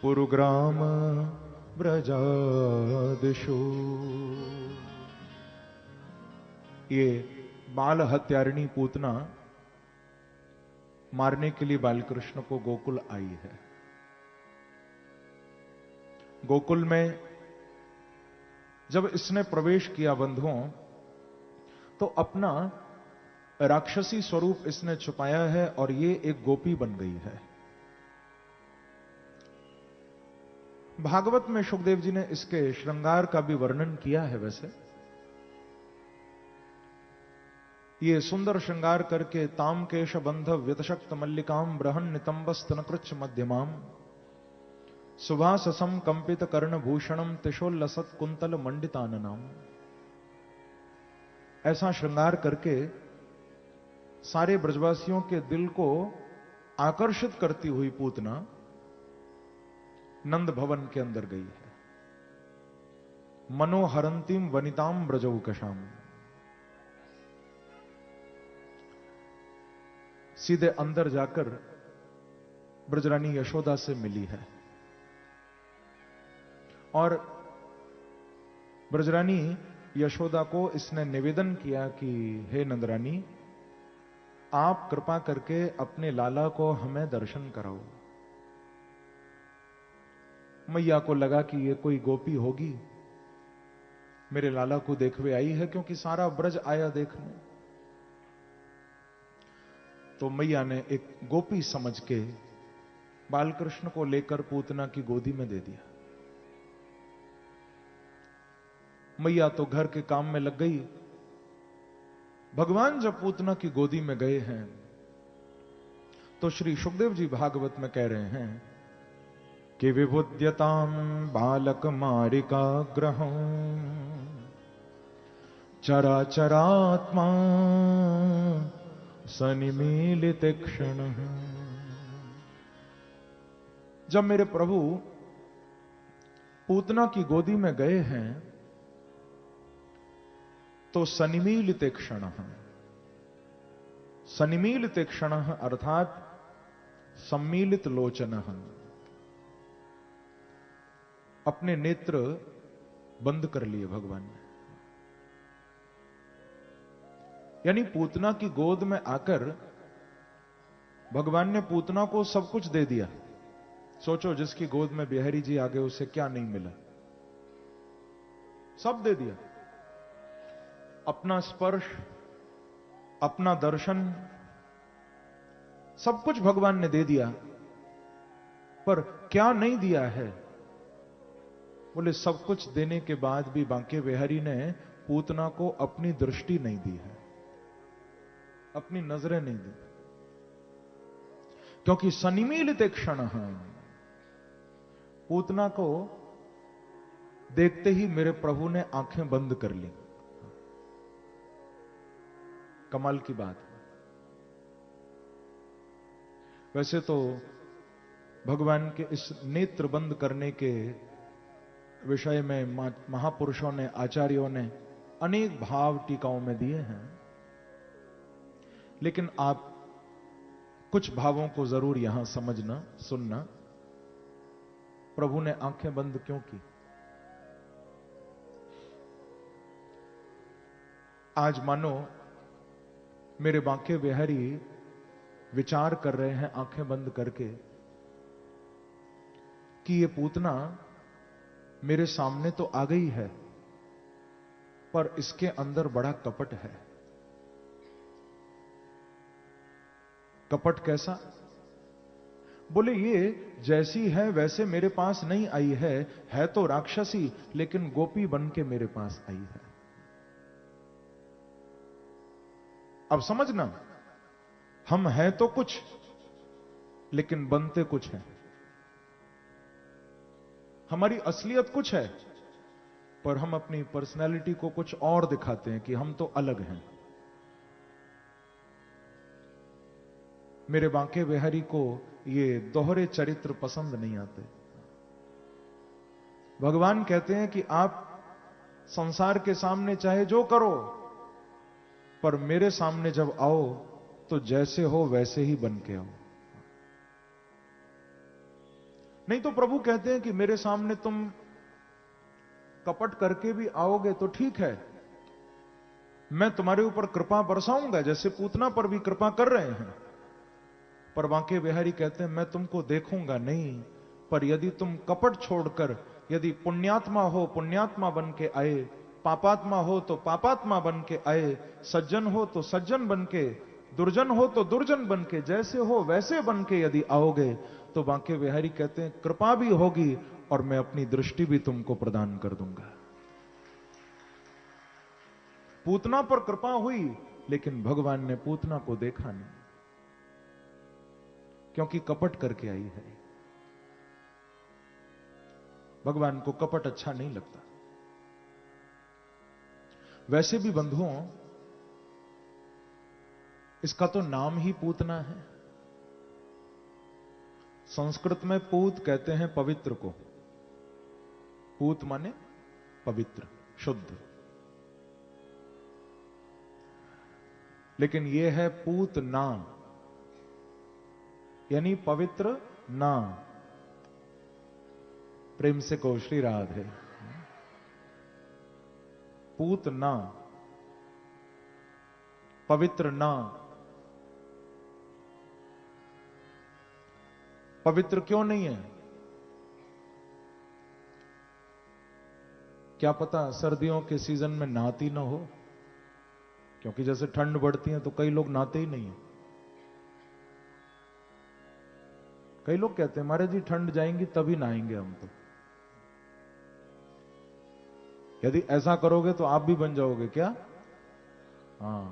पुरुग्राम ब्रजादिशु। ये बाल हत्यारिणी पूतना मारने के लिए बालकृष्ण को गोकुल आई है। गोकुल में जब इसने प्रवेश किया बंधुओं, तो अपना राक्षसी स्वरूप इसने छुपाया है और ये एक गोपी बन गई है। भागवत में शुकदेव जी ने इसके श्रृंगार का भी वर्णन किया है। वैसे ये सुंदर श्रृंगार करके ताम केश बंधव व्यतशक्त मल्लिकाम ब्रहन नितंबस्तनकृच मध्यमाम सुभाससम कंपित कर्ण भूषणम तिशोल्लसत कुंतल मंडिताननाम। ऐसा श्रृंगार करके सारे ब्रजवासियों के दिल को आकर्षित करती हुई पूतना नंद भवन के अंदर गई है। मनोहरंतीम वनिताम ब्रजौकशाम। सीधे अंदर जाकर ब्रजरानी यशोदा से मिली है और ब्रजरानी यशोदा को इसने निवेदन किया कि हे नंदरानी, आप कृपा करके अपने लाला को हमें दर्शन कराओ। मैया को लगा कि ये कोई गोपी होगी, मेरे लाला को देखवे आई है, क्योंकि सारा ब्रज आया देखने। तो मैया ने एक गोपी समझ के बालकृष्ण को लेकर पूतना की गोदी में दे दिया। मैया तो घर के काम में लग गई। भगवान जब पूतना की गोदी में गए हैं तो श्री शुकदेव जी भागवत में कह रहे हैं कि विबुध्यताम बालक मारिका ग्रहं चराचरात्मा सनिमीलित क्षण। जब मेरे प्रभु पूतना की गोदी में गए हैं तो सनिमीलित क्षण, सनिमीलित क्षण अर्थात सम्मीलित लोचन, अपने नेत्र बंद कर लिए भगवान ने। यानी पूतना की गोद में आकर भगवान ने पूतना को सब कुछ दे दिया। सोचो, जिसकी गोद में बिहारी जी आ गए उसे क्या नहीं मिला, सब दे दिया। अपना स्पर्श, अपना दर्शन, सब कुछ भगवान ने दे दिया। पर क्या नहीं दिया है? बोले सब कुछ देने के बाद भी बांके बिहारी ने पूतना को अपनी दृष्टि नहीं दी है, अपनी नजरें नहीं दी, क्योंकि सनिमीलित क्षण पूतना को देखते ही मेरे प्रभु ने आंखें बंद कर ली। कमाल की बात है। वैसे तो भगवान के इस नेत्र बंद करने के विषय में महापुरुषों ने, आचार्यों ने अनेक भाव टीकाओं में दिए हैं, लेकिन आप कुछ भावों को जरूर यहां समझना, सुनना। प्रभु ने आंखें बंद क्यों की? आज मानो मेरे बांके बिहारी विचार कर रहे हैं आंखें बंद करके कि ये पूतना मेरे सामने तो आ गई है, पर इसके अंदर बड़ा कपट है। कपट कैसा? बोले ये जैसी है वैसे मेरे पास नहीं आई है तो राक्षसी, लेकिन गोपी बन के मेरे पास आई है। अब समझना, हम हैं तो कुछ लेकिन बनते कुछ हैं। हमारी असलियत कुछ है, पर हम अपनी पर्सनैलिटी को कुछ और दिखाते हैं कि हम तो अलग हैं। मेरे बांके बिहारी को ये दोहरे चरित्र पसंद नहीं आते। भगवान कहते हैं कि आप संसार के सामने चाहे जो करो, पर मेरे सामने जब आओ तो जैसे हो वैसे ही बन के आओ। नहीं तो प्रभु कहते हैं कि मेरे सामने तुम कपट करके भी आओगे तो ठीक है, मैं तुम्हारे ऊपर कृपा बरसाऊंगा, जैसे पूतना पर भी कृपा कर रहे हैं। पर बांके बिहारी कहते हैं मैं तुमको देखूंगा नहीं, पर यदि तुम कपट छोड़कर यदि पुण्यात्मा हो पुण्यात्मा बन के आए, पापात्मा हो तो पापात्मा बन के आए, सज्जन हो तो सज्जन बन के, दुर्जन हो तो दुर्जन बन के, जैसे हो वैसे बन के यदि आओगे तो बांके बिहारी कहते हैं कृपा भी होगी और मैं अपनी दृष्टि भी तुमको प्रदान कर दूंगा। पूतना पर कृपा हुई, लेकिन भगवान ने पूतना को देखा नहीं, क्योंकि कपट करके आई है। भगवान को कपट अच्छा नहीं लगता। वैसे भी बंधुओं, इसका तो नाम ही पूतना है। संस्कृत में पूत कहते हैं पवित्र को। पूत माने पवित्र, शुद्ध। लेकिन यह है पूतना, यानी पवित्र ना। प्रेम से कहो श्री राधे। पूतना, पवित्र ना। पवित्र क्यों नहीं है? क्या पता सर्दियों के सीजन में नहाती ना हो, क्योंकि जैसे ठंड बढ़ती है तो कई लोग नहाते ही नहीं है। कई लोग कहते हैं महाराज जी ठंड जाएंगी तभी नहाएंगे हम तो। यदि ऐसा करोगे तो आप भी बन जाओगे क्या? हां,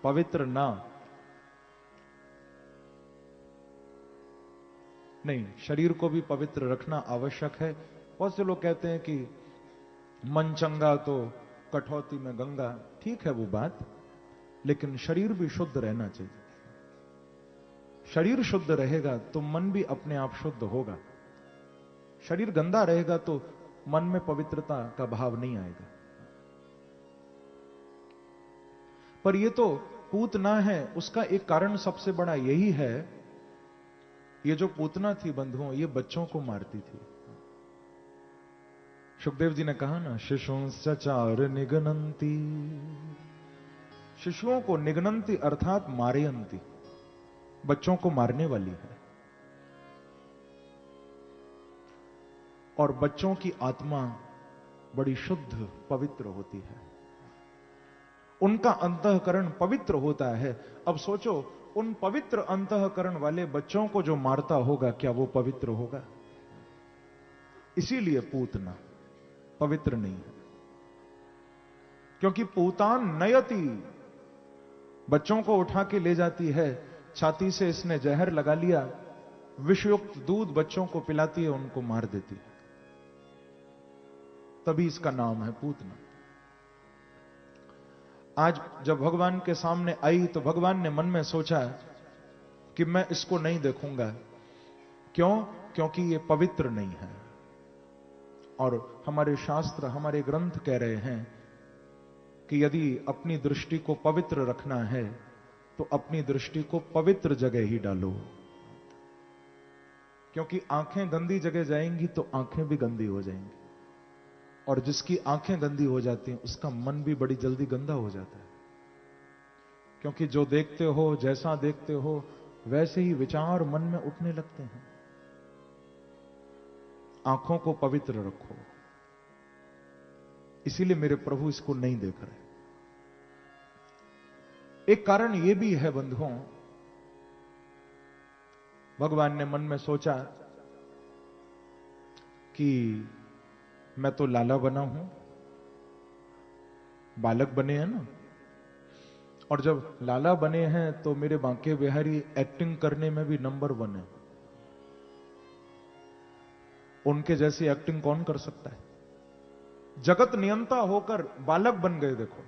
पवित्र ना। नहीं, शरीर को भी पवित्र रखना आवश्यक है। बहुत से लोग कहते हैं कि मन चंगा तो कठौती में गंगा। ठीक है वो बात, लेकिन शरीर भी शुद्ध रहना चाहिए। शरीर शुद्ध रहेगा तो मन भी अपने आप शुद्ध होगा। शरीर गंदा रहेगा तो मन में पवित्रता का भाव नहीं आएगा। पर ये तो पूतना है, उसका एक कारण सबसे बड़ा यही है, ये जो पूतना थी बंधुओं, ये बच्चों को मारती थी। सुखदेव जी ने कहा ना, शिशुंश्चार निगनंती। शिशुओं को निगनंती अर्थात मारयंती, बच्चों को मारने वाली है। और बच्चों की आत्मा बड़ी शुद्ध पवित्र होती है, उनका अंतःकरण पवित्र होता है। अब सोचो, उन पवित्र अंतःकरण वाले बच्चों को जो मारता होगा, क्या वो पवित्र होगा? इसीलिए पूतना पवित्र नहीं है, क्योंकि पूतान नयति, बच्चों को उठा के ले जाती है, छाती से इसने जहर लगा लिया, विषयुक्त दूध बच्चों को पिलाती है, उनको मार देती है। तभी इसका नाम है पूतना। आज जब भगवान के सामने आई तो भगवान ने मन में सोचा कि मैं इसको नहीं देखूंगा। क्यों? क्योंकि ये पवित्र नहीं है। और हमारे शास्त्र, हमारे ग्रंथ कह रहे हैं कि यदि अपनी दृष्टि को पवित्र रखना है तो अपनी दृष्टि को पवित्र जगह ही डालो, क्योंकि आंखें गंदी जगह जाएंगी तो आंखें भी गंदी हो जाएंगी, और जिसकी आंखें गंदी हो जाती हैं उसका मन भी बड़ी जल्दी गंदा हो जाता है। क्योंकि जो देखते हो, जैसा देखते हो, वैसे ही विचार मन में उठने लगते हैं। आंखों को पवित्र रखो। इसीलिए मेरे प्रभु इसको नहीं देख रहे। एक कारण यह भी है बंधुओं, भगवान ने मन में सोचा कि मैं तो लाला बना हूं, बालक बने हैं ना, और जब लाला बने हैं तो मेरे बांके बिहारी एक्टिंग करने में भी नंबर 1 है। उनके जैसी एक्टिंग कौन कर सकता है? जगत नियंता होकर बालक बन गए। देखो,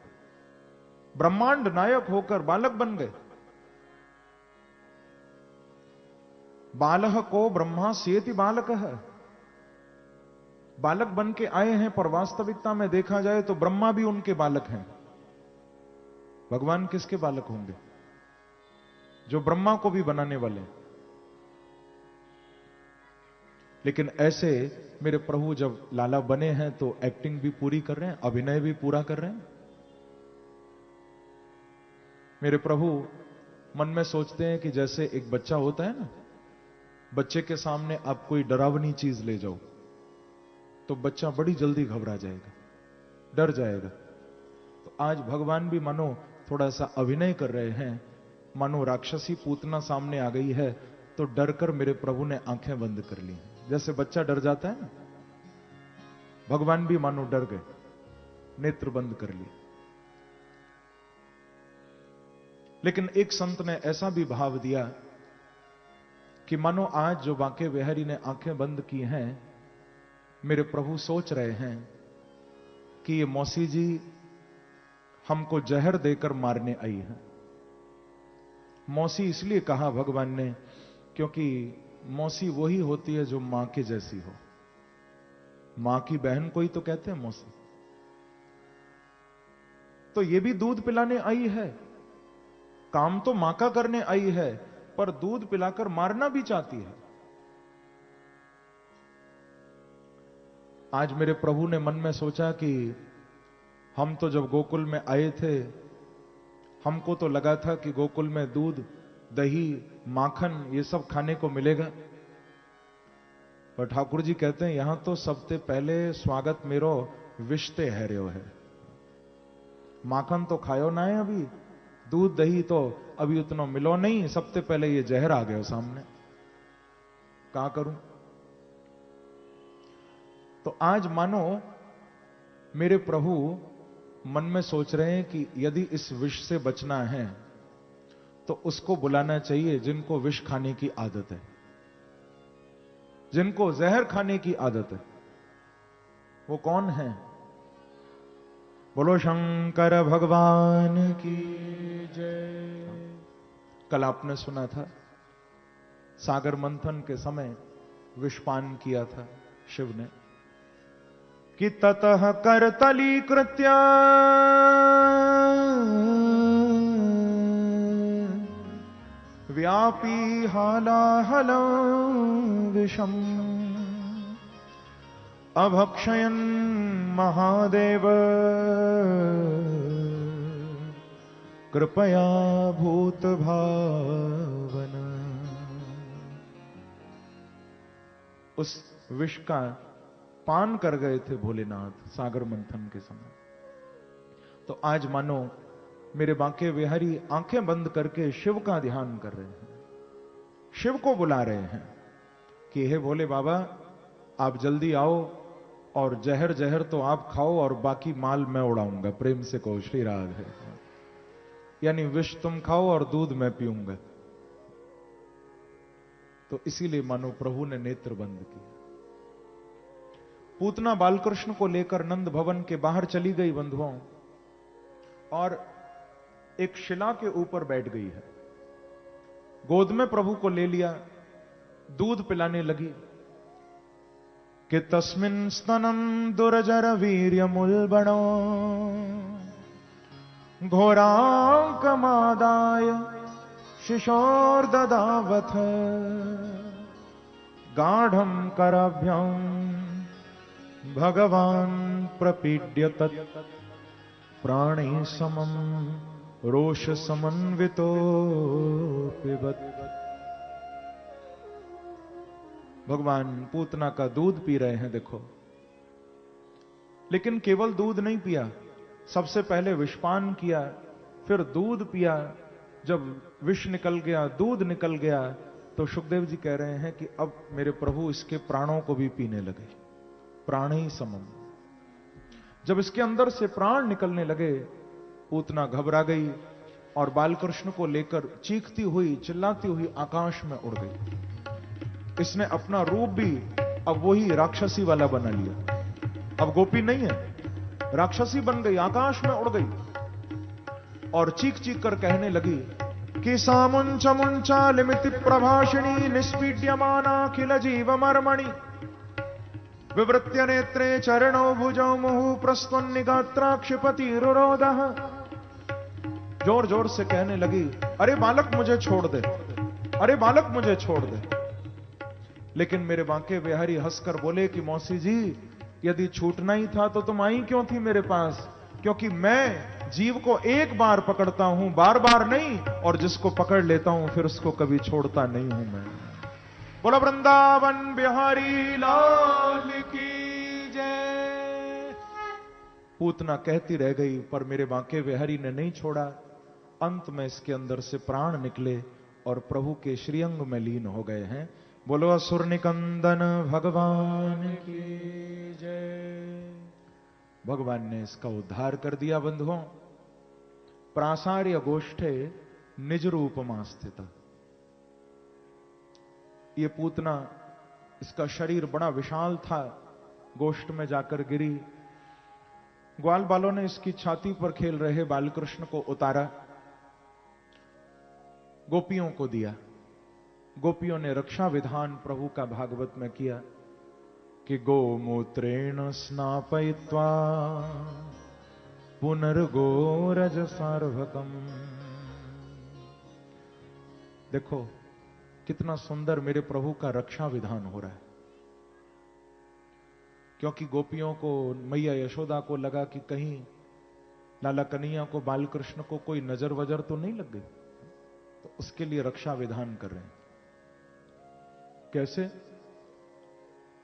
ब्रह्मांड नायक होकर बालक बन गए। बालह को ब्रह्मा सेति बालक है। बालक बन के आए हैं, पर वास्तविकता में देखा जाए तो ब्रह्मा भी उनके बालक हैं। भगवान किसके बालक होंगे? जो ब्रह्मा को भी बनाने वाले। लेकिन ऐसे मेरे प्रभु जब लाला बने हैं तो एक्टिंग भी पूरी कर रहे हैं, अभिनय भी पूरा कर रहे हैं। मेरे प्रभु मन में सोचते हैं कि जैसे एक बच्चा होता है ना, बच्चे के सामने आप कोई डरावनी चीज ले जाओ तो बच्चा बड़ी जल्दी घबरा जाएगा, डर जाएगा। तो आज भगवान भी मानो थोड़ा सा अभिनय कर रहे हैं, मानो राक्षसी पूतना सामने आ गई है तो डरकर मेरे प्रभु ने आंखें बंद कर ली। जैसे बच्चा डर जाता है ना, भगवान भी मानो डर गए, नेत्र बंद कर लिए। लेकिन एक संत ने ऐसा भी भाव दिया कि मानो आज जो बांके बिहारी ने आंखें बंद की हैं, मेरे प्रभु सोच रहे हैं कि ये मौसी जी हमको जहर देकर मारने आई है। मौसी इसलिए कहा भगवान ने क्योंकि मौसी वही होती है जो मां की जैसी हो। मां की बहन को ही तो कहते हैं मौसी। तो ये भी दूध पिलाने आई है, काम तो मां का करने आई है, पर दूध पिलाकर मारना भी चाहती है। आज मेरे प्रभु ने मन में सोचा कि हम तो जब गोकुल में आए थे, हमको तो लगा था कि गोकुल में दूध, दही, माखन ये सब खाने को मिलेगा, पर ठाकुर जी कहते हैं यहां तो सबसे पहले स्वागत मेरो विश्ते है रहो है। माखन तो खायो ना है अभी, दूध दही तो अभी उतना मिलो नहीं, सबसे पहले ये जहर आ गया सामने, क्या करूं। तो आज मानो मेरे प्रभु मन में सोच रहे हैं कि यदि इस विष से बचना है तो उसको बुलाना चाहिए जिनको विष खाने की आदत है, जिनको जहर खाने की आदत है। वो कौन है? बोलो शंकर भगवान की जय। कल आपने सुना था सागर मंथन के समय विषपान किया था शिव ने, कि ततः करतली कृत्या व्यापी हालाहलं विषम अभक्षयन् महादेव कृपया भूत भावन। उस विष का पान कर गए थे भोलेनाथ सागर मंथन के समय। तो आज मानो मेरे बांके बिहारी आंखें बंद करके शिव का ध्यान कर रहे हैं, शिव को बुला रहे हैं कि हे भोले बाबा आप जल्दी आओ और जहर जहर तो आप खाओ और बाकी माल मैं उड़ाऊंगा। प्रेम से कहो श्री राधे। यानी विष तुम खाओ और दूध मैं पीऊंगा। तो इसीलिए मानो प्रभु ने नेत्र बंद किया। पूतना बालकृष्ण को लेकर नंद भवन के बाहर चली गई बंधुओं, और एक शिला के ऊपर बैठ गई है, गोद में प्रभु को ले लिया, दूध पिलाने लगी कि तस्मिन् स्तनं दुर्जर वीर्यमुल्बणो घोरांकमादाय शिशोर्ददावथ गाढ़ं कराभ्यां भगवान् प्रपीड्य तत् प्राणे समं रोष समन्वितो पिबत। भगवान पूतना का दूध पी रहे हैं देखो, लेकिन केवल दूध नहीं पिया, सबसे पहले विषपान किया, फिर दूध पिया। जब विष निकल गया, दूध निकल गया, तो सुखदेव जी कह रहे हैं कि अब मेरे प्रभु इसके प्राणों को भी पीने लगे। प्राणी समम, जब इसके अंदर से प्राण निकलने लगे, पूतना घबरा गई और बालकृष्ण को लेकर चीखती हुई चिल्लाती हुई आकाश में उड़ गई। इसने अपना रूप भी अब वही राक्षसी वाला बना लिया, अब गोपी नहीं है, राक्षसी बन गई, आकाश में उड़ गई और चीख चीख कर कहने लगी कि सामुंच मुंचालिमिति प्रभाषिणी निष्पीड्यमाना खिल जीव मर्मणि विवृत्य नेत्रे चरणौ भुजौ मुहु प्रस्त्वन्निगात्राक्षिपति रुरोदः। जोर जोर से कहने लगी, अरे बालक मुझे छोड़ दे, अरे बालक मुझे छोड़ दे। लेकिन मेरे बांके बिहारी हंसकर बोले कि मौसी जी, यदि छूटना ही था तो तुम आई क्यों थी मेरे पास? क्योंकि मैं जीव को एक बार पकड़ता हूं, बार बार नहीं, और जिसको पकड़ लेता हूं फिर उसको कभी छोड़ता नहीं हूं मैं। बोला वृंदावन बिहारी लाल की जय। पूतना कहती रह गई, पर मेरे बांके बिहारी ने नहीं छोड़ा। अंत में इसके अंदर से प्राण निकले और प्रभु के श्रीअंग में लीन हो गए हैं। बोलो असुर निकंदन भगवान की जय। भगवान ने इसका उद्धार कर दिया बंधुओं। प्रासार्य गोष्ठे निज रूपमा स्थित। ये पूतना, इसका शरीर बड़ा विशाल था, गोष्ठ में जाकर गिरी। ग्वाल बालों ने इसकी छाती पर खेल रहे बालकृष्ण को उतारा, गोपियों को दिया। गोपियों ने रक्षा विधान प्रभु का भागवत में किया कि गोमूत्रेण स्नापयित्वा पुनर्गोरज सार्वकम। देखो कितना सुंदर मेरे प्रभु का रक्षा विधान हो रहा है। क्योंकि गोपियों को, मैया यशोदा को लगा कि कहीं लाला कन्हैया को, बालकृष्ण को कोई नजर वजर तो नहीं लग गई, तो उसके लिए रक्षा विधान कर रहे हैं। कैसे?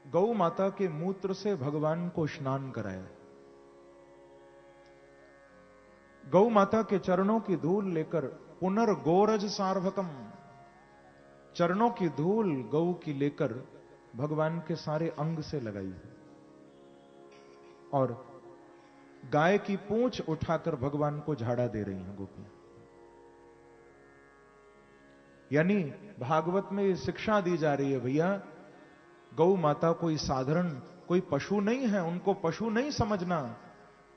गौ माता के मूत्र से भगवान को स्नान कराया। गौ माता के चरणों की धूल लेकर पुनर्गोरज सार्वकम, चरणों की धूल गौ की लेकर भगवान के सारे अंग से लगाई और गाय की पूंछ उठाकर भगवान को झाड़ा दे रही हैं गोपियां। यानी भागवत में ये शिक्षा दी जा रही है, भैया गौ माता कोई साधारण, कोई पशु नहीं है, उनको पशु नहीं समझना।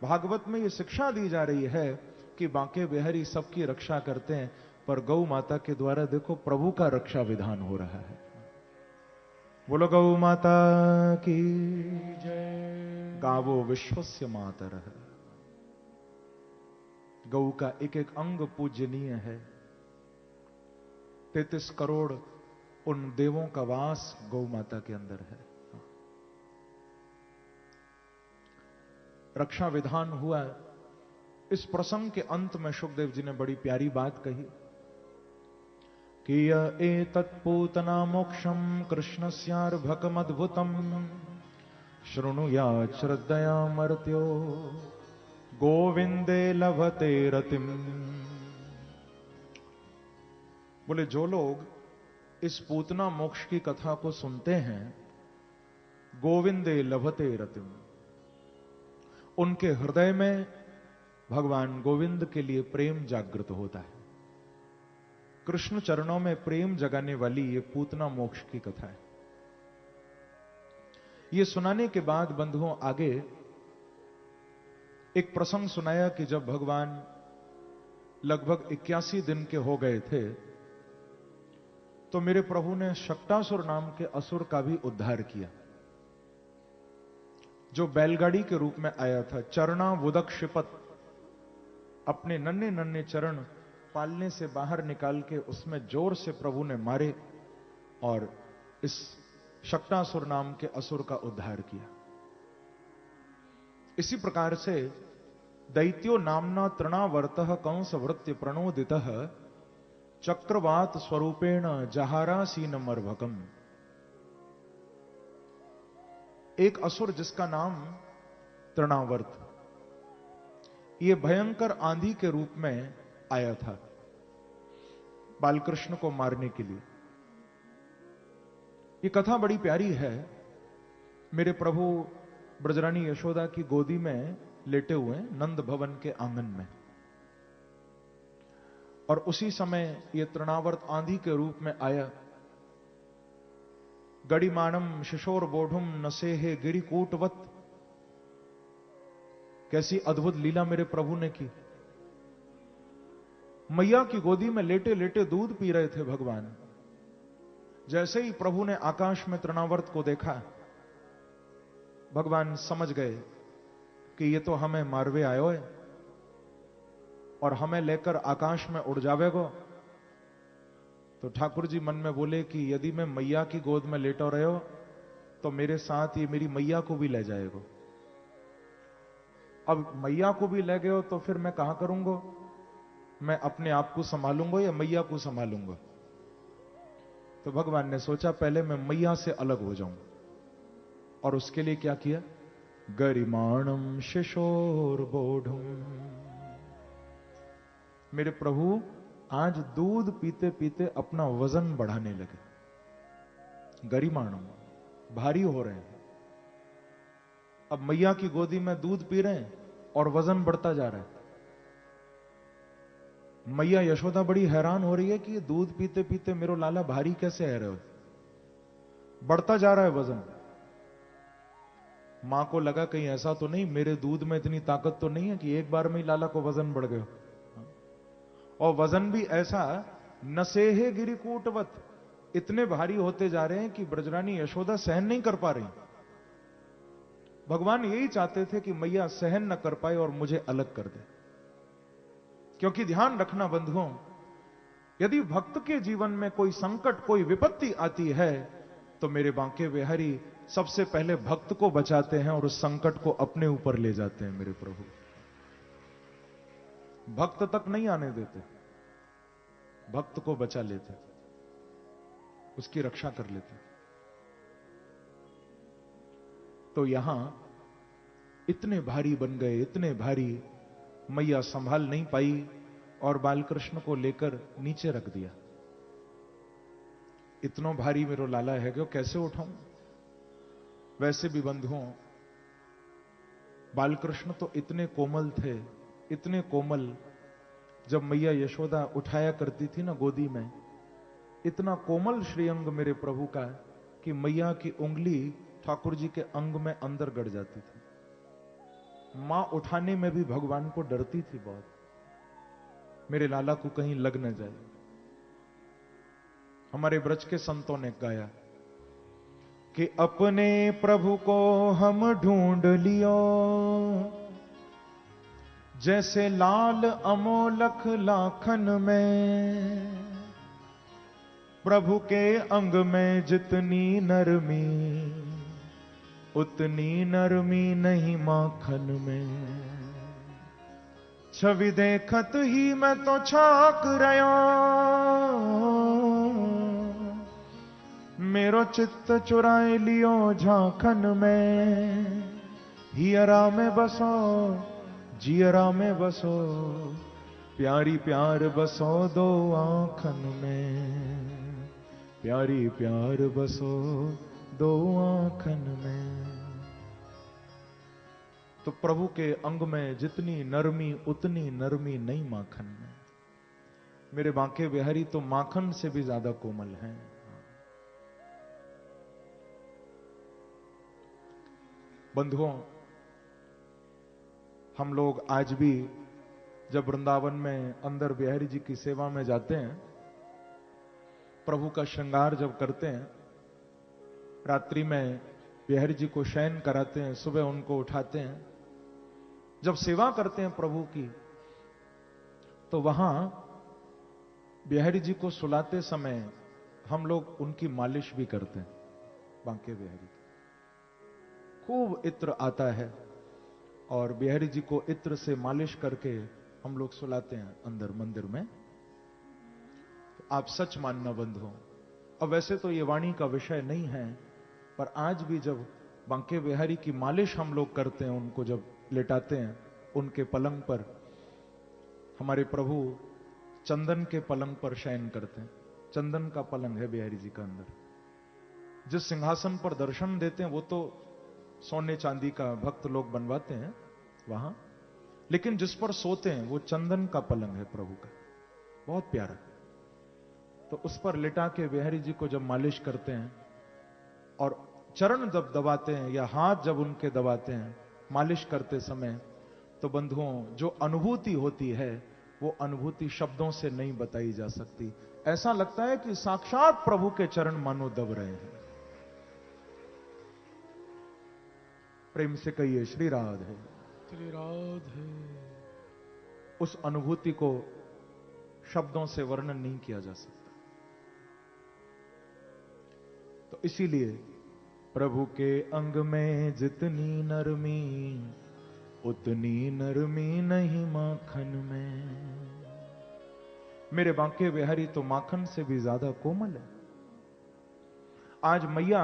भागवत में ये शिक्षा दी जा रही है कि बांके बिहारी सबकी रक्षा करते हैं, पर गौ माता के द्वारा देखो प्रभु का रक्षा विधान हो रहा है। बोलो गौ माता की जय। गावो विश्वस्य मातरः। गौ का एक एक अंग पूजनीय है। 33 करोड़ उन देवों का वास गौ माता के अंदर है। रक्षा विधान हुआ। इस प्रसंग के अंत में सुखदेव जी ने बड़ी प्यारी बात कही कि एतत्पूतना मोक्षम कृष्णस्यार्भकमद्भुतम शृणुयात् श्रद्धया मर्त्यो गोविंदे लभते रतिम। बोले जो लोग इस पूतना मोक्ष की कथा को सुनते हैं, गोविंदे लभते रतिम, उनके हृदय में भगवान गोविंद के लिए प्रेम जागृत होता है। कृष्ण चरणों में प्रेम जगाने वाली ये पूतना मोक्ष की कथा है। ये सुनाने के बाद बंधुओं आगे एक प्रसंग सुनाया कि जब भगवान लगभग 81 दिन के हो गए थे, तो मेरे प्रभु ने शक्टासुर नाम के असुर का भी उद्धार किया, जो बैलगाड़ी के रूप में आया था। चरणा वुदक क्षिपत, अपने नन्हे नन्हे चरण पालने से बाहर निकाल के उसमें जोर से प्रभु ने मारे और इस शक्टासुर नाम के असुर का उद्धार किया। इसी प्रकार से दैत्यो नामना तृणावर्तः कंस वृत्य प्रणोदितः चक्रवात स्वरूपेण जहारासीन मर्भकम। एक असुर जिसका नाम तृणावर्त, यह भयंकर आंधी के रूप में आया था बालकृष्ण को मारने के लिए। यह कथा बड़ी प्यारी है। मेरे प्रभु ब्रजरानी यशोदा की गोदी में लेटे हुए नंद भवन के आंगन में, और उसी समय यह तृणावर्त आंधी के रूप में आया। गड़िमानम शिशोर बोढ़ुम नसेहे गिरिकूटवत। कैसी अद्भुत लीला मेरे प्रभु ने की। मैया की गोदी में लेटे लेटे दूध पी रहे थे भगवान। जैसे ही प्रभु ने आकाश में तृणावर्त को देखा, भगवान समझ गए कि ये तो हमें मारवे आयो है और हमें लेकर आकाश में उड़ जावेगो। तो ठाकुर जी मन में बोले कि यदि मैं मैया की गोद में लेटा रहे हो तो मेरे साथ ये मेरी मैया को भी ले जाएगा। अब मैया को भी ले गए हो तो फिर मैं कहां करूंगा? मैं अपने आप को संभालूंगा या मैया को संभालूंगा? तो भगवान ने सोचा पहले मैं मैया से अलग हो जाऊं, और उसके लिए क्या किया? गरिमाणम शिशोर बोढ़ुम। मेरे प्रभु आज दूध पीते पीते अपना वजन बढ़ाने लगे। गरिमाणम, भारी हो रहे हैं। अब मैया की गोदी में दूध पी रहे हैं और वजन बढ़ता जा रहा है। मैया यशोदा बड़ी हैरान हो रही है कि ये दूध पीते पीते मेरो लाला भारी कैसे है रहे हो, बढ़ता जा रहा है वजन। मां को लगा कहीं ऐसा तो नहीं मेरे दूध में इतनी ताकत तो नहीं है कि एक बार में ही लाला को वजन बढ़ गया। और वजन भी ऐसा नसेहे गिरिकूटवत, इतने भारी होते जा रहे हैं कि ब्रजरानी यशोदा सहन नहीं कर पा रही। भगवान यही चाहते थे कि मैया सहन न कर पाए और मुझे अलग कर दे। क्योंकि ध्यान रखना बंधुओं, यदि भक्त के जीवन में कोई संकट, कोई विपत्ति आती है तो मेरे बांके बिहारी सबसे पहले भक्त को बचाते हैं और उस संकट को अपने ऊपर ले जाते हैं। मेरे प्रभु भक्त तक नहीं आने देते, भक्त को बचा लेते, उसकी रक्षा कर लेते। तो यहां इतने भारी बन गए, इतने भारी, मैया संभाल नहीं पाई और बालकृष्ण को लेकर नीचे रख दिया। इतना भारी मेरो लाला है कि कैसे उठाऊं? वैसे भी बंधुओं, बालकृष्ण तो इतने कोमल थे, इतने कोमल। जब मैया यशोदा उठाया करती थी ना गोदी में, इतना कोमल श्रीअंग मेरे प्रभु का कि मैया की उंगली ठाकुर जी के अंग में अंदर गड़ जाती थी। मां उठाने में भी भगवान को डरती थी बहुत, मेरे लाला को कहीं लग न जाए। हमारे ब्रज के संतों ने गाया कि अपने प्रभु को हम ढूंढ लियो, जैसे लाल अमोलक लाखन में, प्रभु के अंग में जितनी नरमी उतनी नरमी नहीं माखन में। छवि देखत ही मैं तो छाक रहा, मेरो चित्त चुराए लियो झांखन में। हियरा में बसो जियरा में बसो, प्यारी प्यार बसो दो आंखन में, प्यारी प्यार बसो दो आंखन में। तो प्रभु के अंग में जितनी नरमी उतनी नरमी नहीं माखन में। मेरे बांके बिहारी तो माखन से भी ज्यादा कोमल हैं। बंधुओं, हम लोग आज भी जब वृंदावन में अंदर बिहारी जी की सेवा में जाते हैं, प्रभु का श्रृंगार जब करते हैं, रात्रि में बिहारी जी को शयन कराते हैं, सुबह उनको उठाते हैं, जब सेवा करते हैं प्रभु की, तो वहां बिहारी जी को सुलाते समय हम लोग उनकी मालिश भी करते हैं। बांके बिहारी खूब इत्र आता है और बिहारी जी को इत्र से मालिश करके हम लोग सुलाते हैं अंदर मंदिर में। आप सच मानना बंधुओं, अब वैसे तो ये वाणी का विषय नहीं है, पर आज भी जब बांके बिहारी की मालिश हम लोग करते हैं, उनको जब लेटाते हैं उनके पलंग पर, हमारे प्रभु चंदन के पलंग पर शयन करते हैं। चंदन का पलंग है बिहारी जी का अंदर। जिस सिंहासन पर दर्शन देते हैं वो तो सोने चांदी का भक्त लोग बनवाते हैं वहां, लेकिन जिस पर सोते हैं वो चंदन का पलंग है प्रभु का, बहुत प्यारा। तो उस पर लिटा के बिहारी जी को जब मालिश करते हैं और चरण जब दबाते हैं या हाथ जब उनके दबाते हैं मालिश करते समय, तो बंधुओं जो अनुभूति होती है वो अनुभूति शब्दों से नहीं बताई जा सकती। ऐसा लगता है कि साक्षात प्रभु के चरण मानो दब रहे हैं। प्रेम से कहिए श्री राधे श्री राधे। उस अनुभूति को शब्दों से वर्णन नहीं किया जा सकता। तो इसीलिए प्रभु के अंग में जितनी नरमी उतनी नरमी नहीं माखन में। मेरे बांके बिहारी तो माखन से भी ज्यादा कोमल है। आज मैया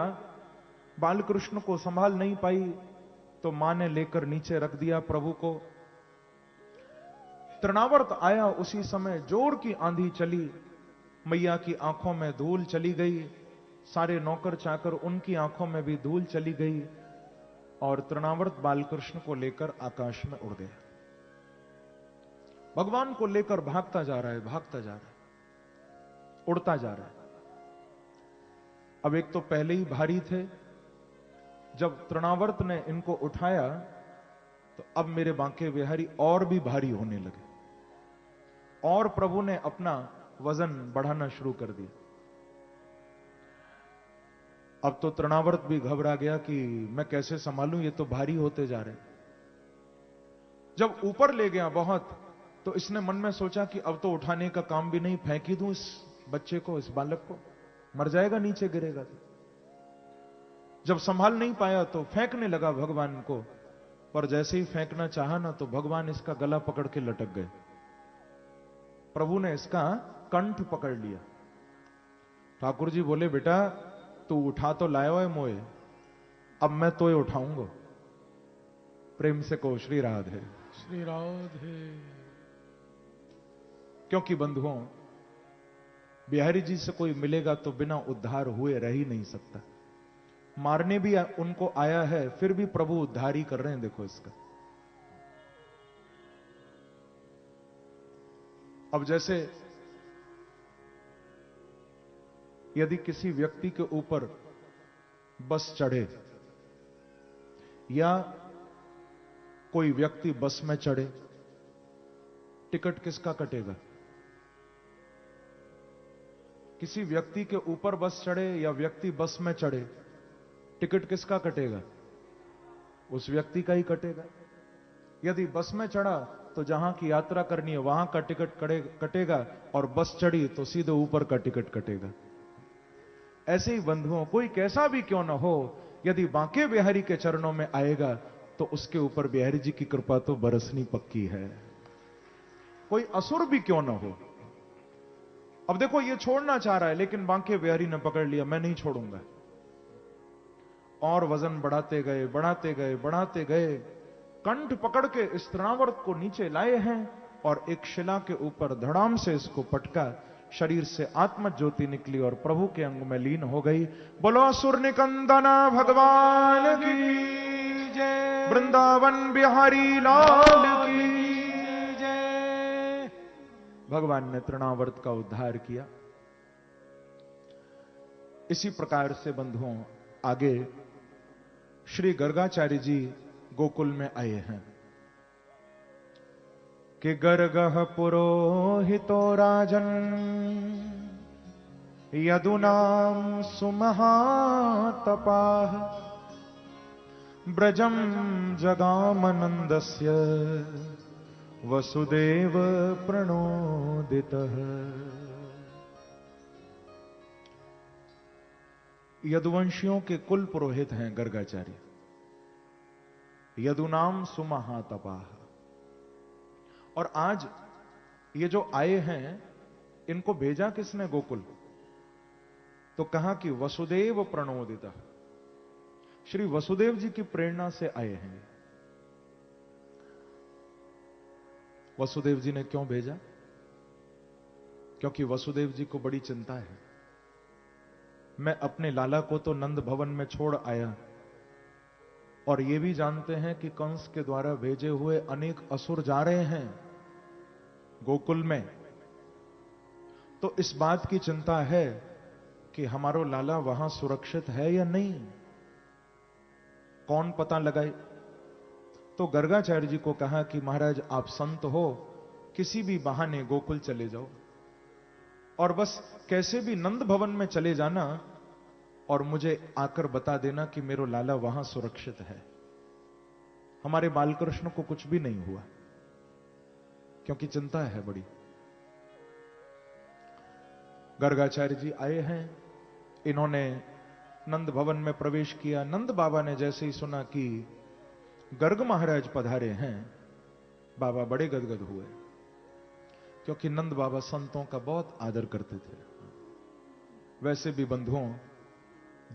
बालकृष्ण को संभाल नहीं पाई तो मां ने लेकर नीचे रख दिया प्रभु को। तृणावर्त आया, उसी समय जोर की आंधी चली, मैया की आंखों में धूल चली गई, सारे नौकर चाकर उनकी आंखों में भी धूल चली गई और तृणावर्त बालकृष्ण को लेकर आकाश में उड़ गया। भगवान को लेकर भागता जा रहा है, भागता जा रहा है, उड़ता जा रहा है। अब एक तो पहले ही भारी थे, जब तृणावर्त ने इनको उठाया तो अब मेरे बांके बिहारी और भी भारी होने लगे और प्रभु ने अपना वजन बढ़ाना शुरू कर दिया। अब तो तृणावर्त भी घबरा गया कि मैं कैसे संभालूं, ये तो भारी होते जा रहे। जब ऊपर ले गया बहुत, तो इसने मन में सोचा कि अब तो उठाने का काम भी नहीं, फेंक ही दूं इस बच्चे को, इस बालक को, मर जाएगा, नीचे गिरेगा। तो जब संभाल नहीं पाया तो फेंकने लगा भगवान को, पर जैसे ही फेंकना चाहा ना तो भगवान इसका गला पकड़ के लटक गए। प्रभु ने इसका कंठ पकड़ लिया। ठाकुर जी बोले, बेटा तू उठा तो लायो है मोए, अब मैं तो ये उठाऊंगा। प्रेम से कहो श्री राधे, श्री राधे। क्योंकि बंधुओं, बिहारी जी से कोई मिलेगा तो बिना उद्धार हुए रह ही नहीं सकता। मारने भी उनको आया है, फिर भी प्रभु उद्धार ही कर रहे हैं। देखो इसका। अब जैसे यदि किसी व्यक्ति के ऊपर बस चढ़े या कोई व्यक्ति बस में चढ़े, टिकट किसका कटेगा? किसी व्यक्ति के ऊपर बस चढ़े या व्यक्ति बस में चढ़े, टिकट किसका कटेगा? उस व्यक्ति का ही कटेगा। यदि बस में चढ़ा तो जहां की यात्रा करनी है वहां का टिकट कटेगा, और बस चढ़ी तो सीधे ऊपर का टिकट कटेगा। ऐसे ही बंधुओं, कोई कैसा भी क्यों ना हो, यदि बांके बिहारी के चरणों में आएगा तो उसके ऊपर बिहारी जी की कृपा तो बरसनी पक्की है, कोई असुर भी क्यों ना हो। अब देखो, ये छोड़ना चाह रहा है लेकिन बांके बिहारी ने पकड़ लिया, मैं नहीं छोड़ूंगा। और वजन बढ़ाते गए, बढ़ाते गए, बढ़ाते गए, कंठ पकड़ के इस तृणावर्त को नीचे लाए हैं और एक शिला के ऊपर धड़ाम से इसको पटका। शरीर से आत्म ज्योति निकली और प्रभु के अंग में लीन हो गई। बोलो असुर निकंदना भगवान की जय, वृंदावन बिहारी लाल की जय। भगवान ने तृणावर्त का उद्धार किया। इसी प्रकार से बंधुओं, आगे श्री गर्गाचार्य जी गोकुल में आए हैं कि गर्गः पुरोहितो राजन यदुनाम सुमहातपाः ब्रजम जगामनंदस्य वसुदेव प्रणोदितः। यदुवंशियों के कुल पुरोहित हैं गर्गाचार्य। यदुनाम सुमहातपाः। और आज ये जो आए हैं, इनको भेजा किसने गोकुल? तो कहा कि वसुदेव प्रणोदितः, श्री वसुदेव जी की प्रेरणा से आए हैं। वसुदेव जी ने क्यों भेजा? क्योंकि वसुदेव जी को बड़ी चिंता है। मैं अपने लाला को तो नंद भवन में छोड़ आया, और ये भी जानते हैं कि कंस के द्वारा भेजे हुए अनेक असुर जा रहे हैं गोकुल में, तो इस बात की चिंता है कि हमारो लाला वहां सुरक्षित है या नहीं, कौन पता लगाए। तो गर्गाचार्य जी को कहा कि महाराज आप संत हो, किसी भी बहाने गोकुल चले जाओ और बस कैसे भी नंद भवन में चले जाना और मुझे आकर बता देना कि मेरो लाला वहां सुरक्षित है। हमारे बालकृष्ण को कुछ भी नहीं हुआ, क्योंकि चिंता है बड़ी। गर्गाचार्य जी आए हैं, इन्होंने नंद भवन में प्रवेश किया। नंद बाबा ने जैसे ही सुना कि गर्ग महाराज पधारे हैं, बाबा बड़े गदगद हुए, क्योंकि नंद बाबा संतों का बहुत आदर करते थे। वैसे भी बंधुओं,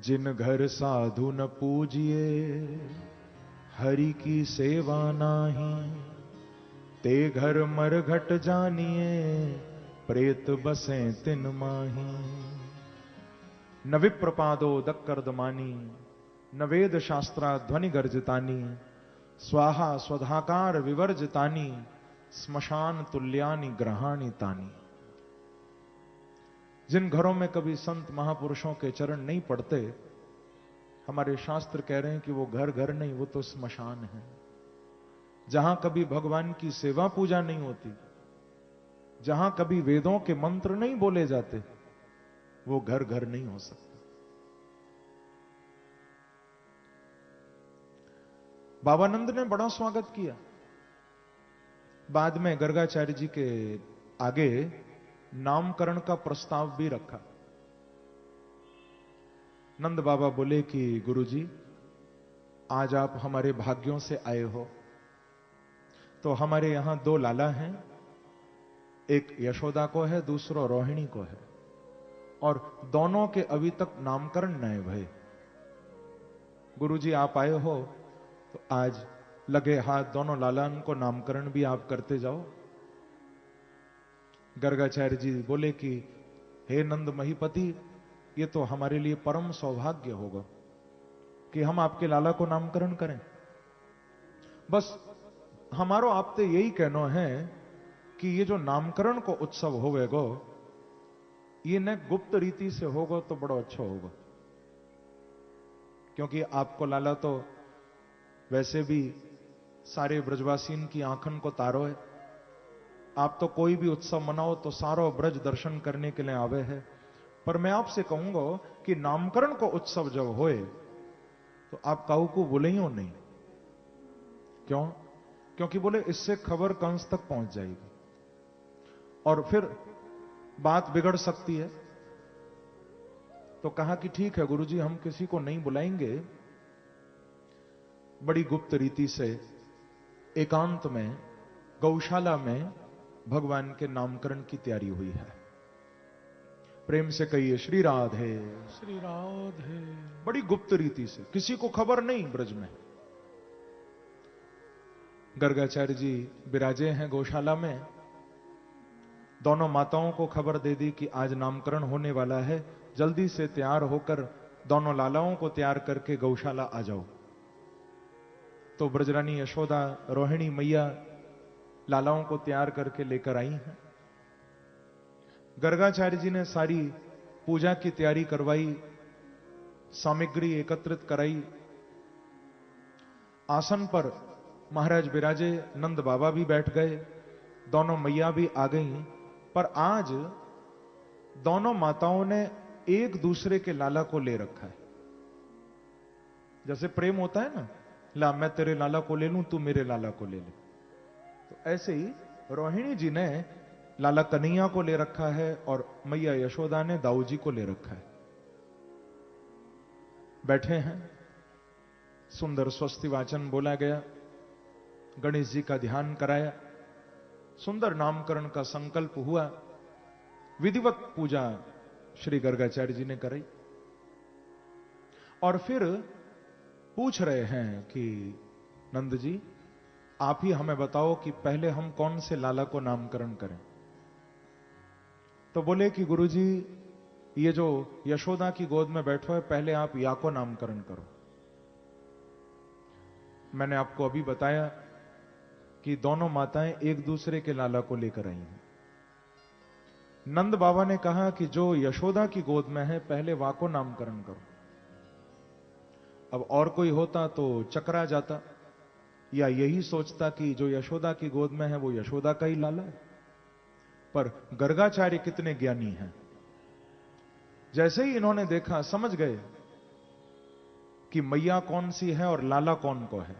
जिन घर साधु न पूजिए, हरि की सेवा नाही, ते घर मरघट जानिए, प्रेत बसे तिन माही। न विप्रपादो दक्कर्दमानी, न वेद शास्त्रा ध्वनि गर्जितानी, स्वाहा स्वधाकार विवर्जितानी, स्मशान तुल्यानि ग्रहाणि तानी। जिन घरों में कभी संत महापुरुषों के चरण नहीं पड़ते, हमारे शास्त्र कह रहे हैं कि वो घर घर नहीं, वो तो स्मशान है। जहां कभी भगवान की सेवा पूजा नहीं होती, जहां कभी वेदों के मंत्र नहीं बोले जाते, वो घर घर नहीं हो सकता। बाबानंद ने बड़ा स्वागत किया। बाद में गर्गाचार्य जी के आगे नामकरण का प्रस्ताव भी रखा। नंद बाबा बोले कि गुरुजी, आज आप हमारे भाग्यों से आए हो। तो हमारे यहां दो लाला हैं, एक यशोदा को है, दूसरा रोहिणी को है, और दोनों के अभी तक नामकरण नहीं भये। गुरुजी आप आए हो तो आज लगे हाथ दोनों लालन को नामकरण भी आप करते जाओ। गर्गाचार्य जी बोले कि हे नंद महीपति, ये तो हमारे लिए परम सौभाग्य होगा कि हम आपके लाला को नामकरण करें। बस हमारो आपते यही कहना है कि ये जो नामकरण को उत्सव होवेगो, ये न गुप्त रीति से होगा तो बड़ा अच्छा होगा, क्योंकि आपको लाला तो वैसे भी सारे ब्रजवासीन की आंखन को तारो है। आप तो कोई भी उत्सव मनाओ तो सारो ब्रज दर्शन करने के लिए आवे है। पर मैं आपसे कहूंगा कि नामकरण को उत्सव जब होए तो आप काऊ को बोले ही हो नहीं। क्यों? क्योंकि बोले इससे खबर कंस तक पहुंच जाएगी और फिर बात बिगड़ सकती है। तो कहा कि ठीक है गुरुजी, हम किसी को नहीं बुलाएंगे, बड़ी गुप्त रीति से एकांत में गौशाला में भगवान के नामकरण की तैयारी हुई है। प्रेम से कहिए श्री राधे, श्री राधे। बड़ी गुप्त रीति से, किसी को खबर नहीं ब्रज में। गर्गाचार्य जी विराजे हैं गौशाला में। दोनों माताओं को खबर दे दी कि आज नामकरण होने वाला है, जल्दी से तैयार होकर दोनों लालाओं को तैयार करके गौशाला आ जाओ। तो ब्रजरानी यशोदा, रोहिणी मैया लालाओं को तैयार करके लेकर आई हैं। गर्गाचार्य जी ने सारी पूजा की तैयारी करवाई, सामग्री एकत्रित कराई। आसन पर महाराज विराजे, नंद बाबा भी बैठ गए, दोनों मैया भी आ गईं। पर आज दोनों माताओं ने एक दूसरे के लाला को ले रखा है। जैसे प्रेम होता है ना, ला मैं तेरे लाला को ले लूं, तू मेरे लाला को ले ले। तो ऐसे ही रोहिणी जी ने लाला कन्हैया को ले रखा है और मैया यशोदा ने दाऊ जी को ले रखा है। बैठे हैं, सुंदर स्वस्ति वाचन बोला गया, गणेश जी का ध्यान कराया, सुंदर नामकरण का संकल्प हुआ, विधिवत पूजा श्री गर्गाचार्य जी ने कराई। और फिर पूछ रहे हैं कि नंद जी, आप ही हमें बताओ कि पहले हम कौन से लाला को नामकरण करें। तो बोले कि गुरुजी, ये जो यशोदा की गोद में बैठो है, पहले आप या को नामकरण करो। मैंने आपको अभी बताया कि दोनों माताएं एक दूसरे के लाला को लेकर आई हैं। नंद बाबा ने कहा कि जो यशोदा की गोद में है, पहले वा को नामकरण करो। अब और कोई होता तो चकरा जाता या यही सोचता कि जो यशोदा की गोद में है वो यशोदा का ही लाला है। पर गर्गाचार्य कितने ज्ञानी हैं, जैसे ही इन्होंने देखा समझ गए कि मैया कौन सी है और लाला कौन को है,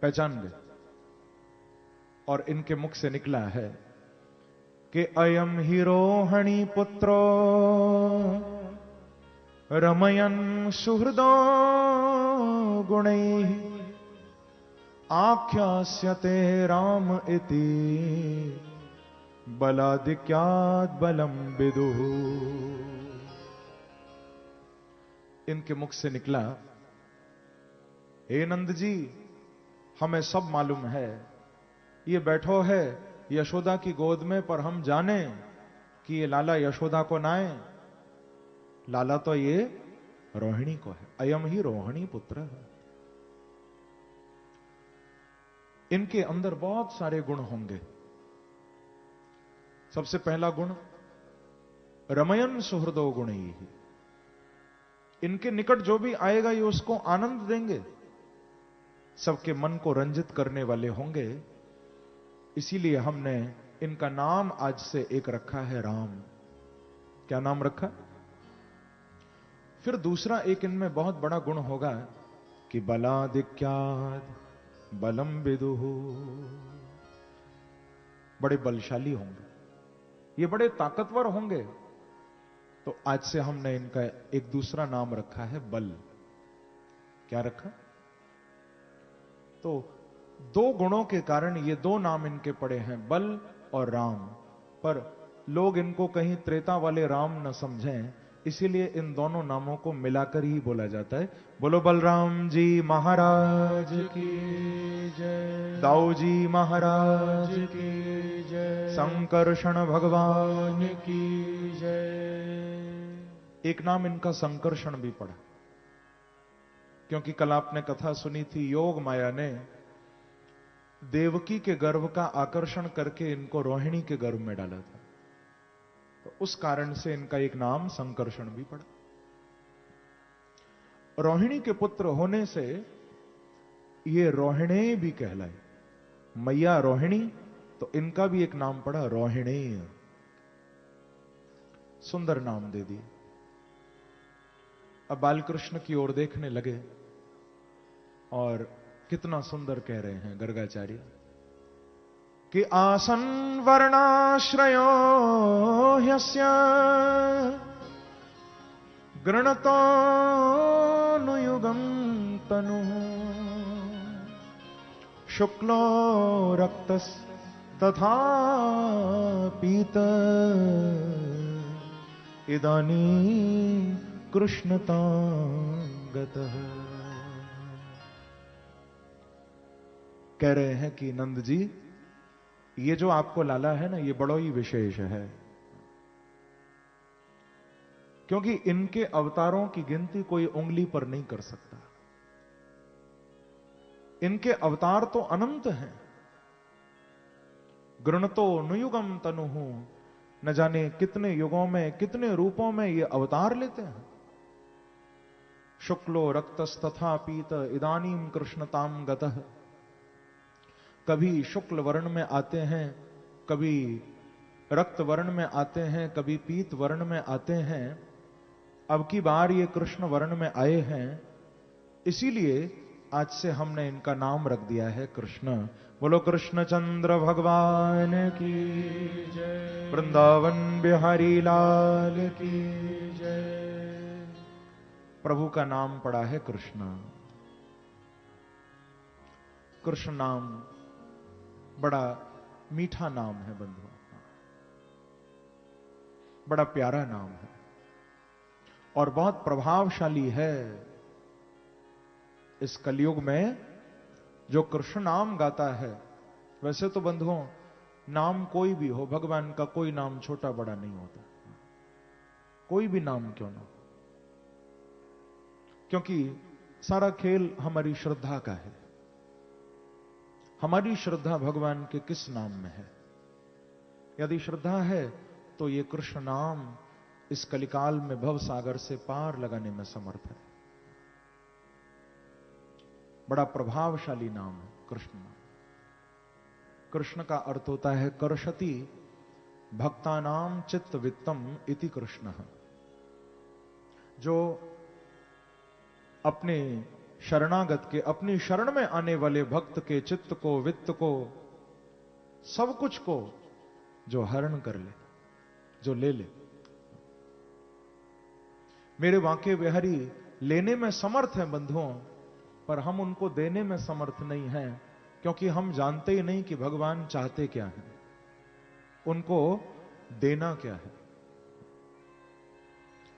पहचान गए। और इनके मुख से निकला है कि अयम ही रोहिणी पुत्रो रमयन् सुहृदो गुणैः आख्यास्यते राम इति बलादिक्यात् बलम विदुः। इनके मुख से निकला, हे नंद जी, हमें सब मालूम है, ये बैठो है यशोदा की गोद में, पर हम जाने कि ये लाला यशोदा को नाए, लाला तो ये रोहिणी को है, अयम ही रोहिणी पुत्र है। इनके अंदर बहुत सारे गुण होंगे। सबसे पहला गुण रमयन सुहृदो गुणैः, इनके निकट जो भी आएगा ये उसको आनंद देंगे, सबके मन को रंजित करने वाले होंगे। इसीलिए हमने इनका नाम आज से एक रखा है राम। क्या नाम रखा? फिर दूसरा एक इनमें बहुत बड़ा गुण होगा कि बलादिक्याद बलम विदुः, बड़े बलशाली होंगे, ये बड़े ताकतवर होंगे। तो आज से हमने इनका एक दूसरा नाम रखा है बल। क्या रखा? तो दो गुणों के कारण ये दो नाम इनके पड़े हैं, बल और राम। पर लोग इनको कहीं त्रेता वाले राम न समझें, इसीलिए इन दोनों नामों को मिलाकर ही बोला जाता है। बोलो बलराम जी महाराज की जय, दाऊ जी महाराज की जय, संकर्षण भगवान की जय। एक नाम इनका संकर्षण भी पड़ा, क्योंकि कल आपने कथा सुनी थी, योग माया ने देवकी के गर्भ का आकर्षण करके इनको रोहिणी के गर्भ में डाला था, तो उस कारण से इनका एक नाम संकर्षण भी पड़ा। रोहिणी के पुत्र होने से ये रोहिणी भी कहलाए, मैया रोहिणी, तो इनका भी एक नाम पड़ा रोहिणी। सुंदर नाम दे दिए। अब बालकृष्ण की ओर देखने लगे और कितना सुंदर कह रहे हैं गर्गाचार्य कि आसन वर्णाश्रयो ह्यस्य गृणतो नुयुगं तनु शुक्लो रक्तस् तथा पीत इदानीं कृष्णतां गतः। कह रहे हैं कि नंद जी, ये जो आपको लाला है ना, ये बड़ा ही विशेष है, क्योंकि इनके अवतारों की गिनती कोई उंगली पर नहीं कर सकता। इनके अवतार तो अनंत हैं। गृणतो नुयुगम तनुहु, न जाने कितने युगों में, कितने रूपों में ये अवतार लेते हैं। शुक्लो रक्तस्तथा पीत इदानीम कृष्णताम गतः, कभी शुक्ल वर्ण में आते हैं, कभी रक्त वर्ण में आते हैं, कभी पीत वर्ण में आते हैं। अब की बार ये कृष्ण वर्ण में आए हैं, इसीलिए आज से हमने इनका नाम रख दिया है कृष्ण। बोलो कृष्णचंद्र भगवान की जय, वृंदावन बिहारी लाल की जय। प्रभु का नाम पड़ा है कृष्ण। कृष्ण नाम बड़ा मीठा नाम है बंधुओं, बड़ा प्यारा नाम है और बहुत प्रभावशाली है। इस कलयुग में जो कृष्ण नाम गाता है, वैसे तो बंधुओं नाम कोई भी हो, भगवान का कोई नाम छोटा बड़ा नहीं होता, कोई भी नाम क्यों ना, क्योंकि सारा खेल हमारी श्रद्धा का है। हमारी श्रद्धा भगवान के किस नाम में है? यदि श्रद्धा है तो ये कृष्ण नाम इस कलिकाल में भव सागर से पार लगाने में समर्थ है। बड़ा प्रभावशाली नाम है कृष्ण नाम। कृष्ण का अर्थ होता है कर्षति भक्तानाम चित्त वित्तम इति कृष्ण, जो अपने शरणागत के, अपनी शरण में आने वाले भक्त के चित्त को, वित्त को, सब कुछ को जो हरण कर ले, जो ले ले। मेरे बांके बिहारी लेने में समर्थ हैं बंधुओं, पर हम उनको देने में समर्थ नहीं हैं, क्योंकि हम जानते ही नहीं कि भगवान चाहते क्या है, उनको देना क्या है।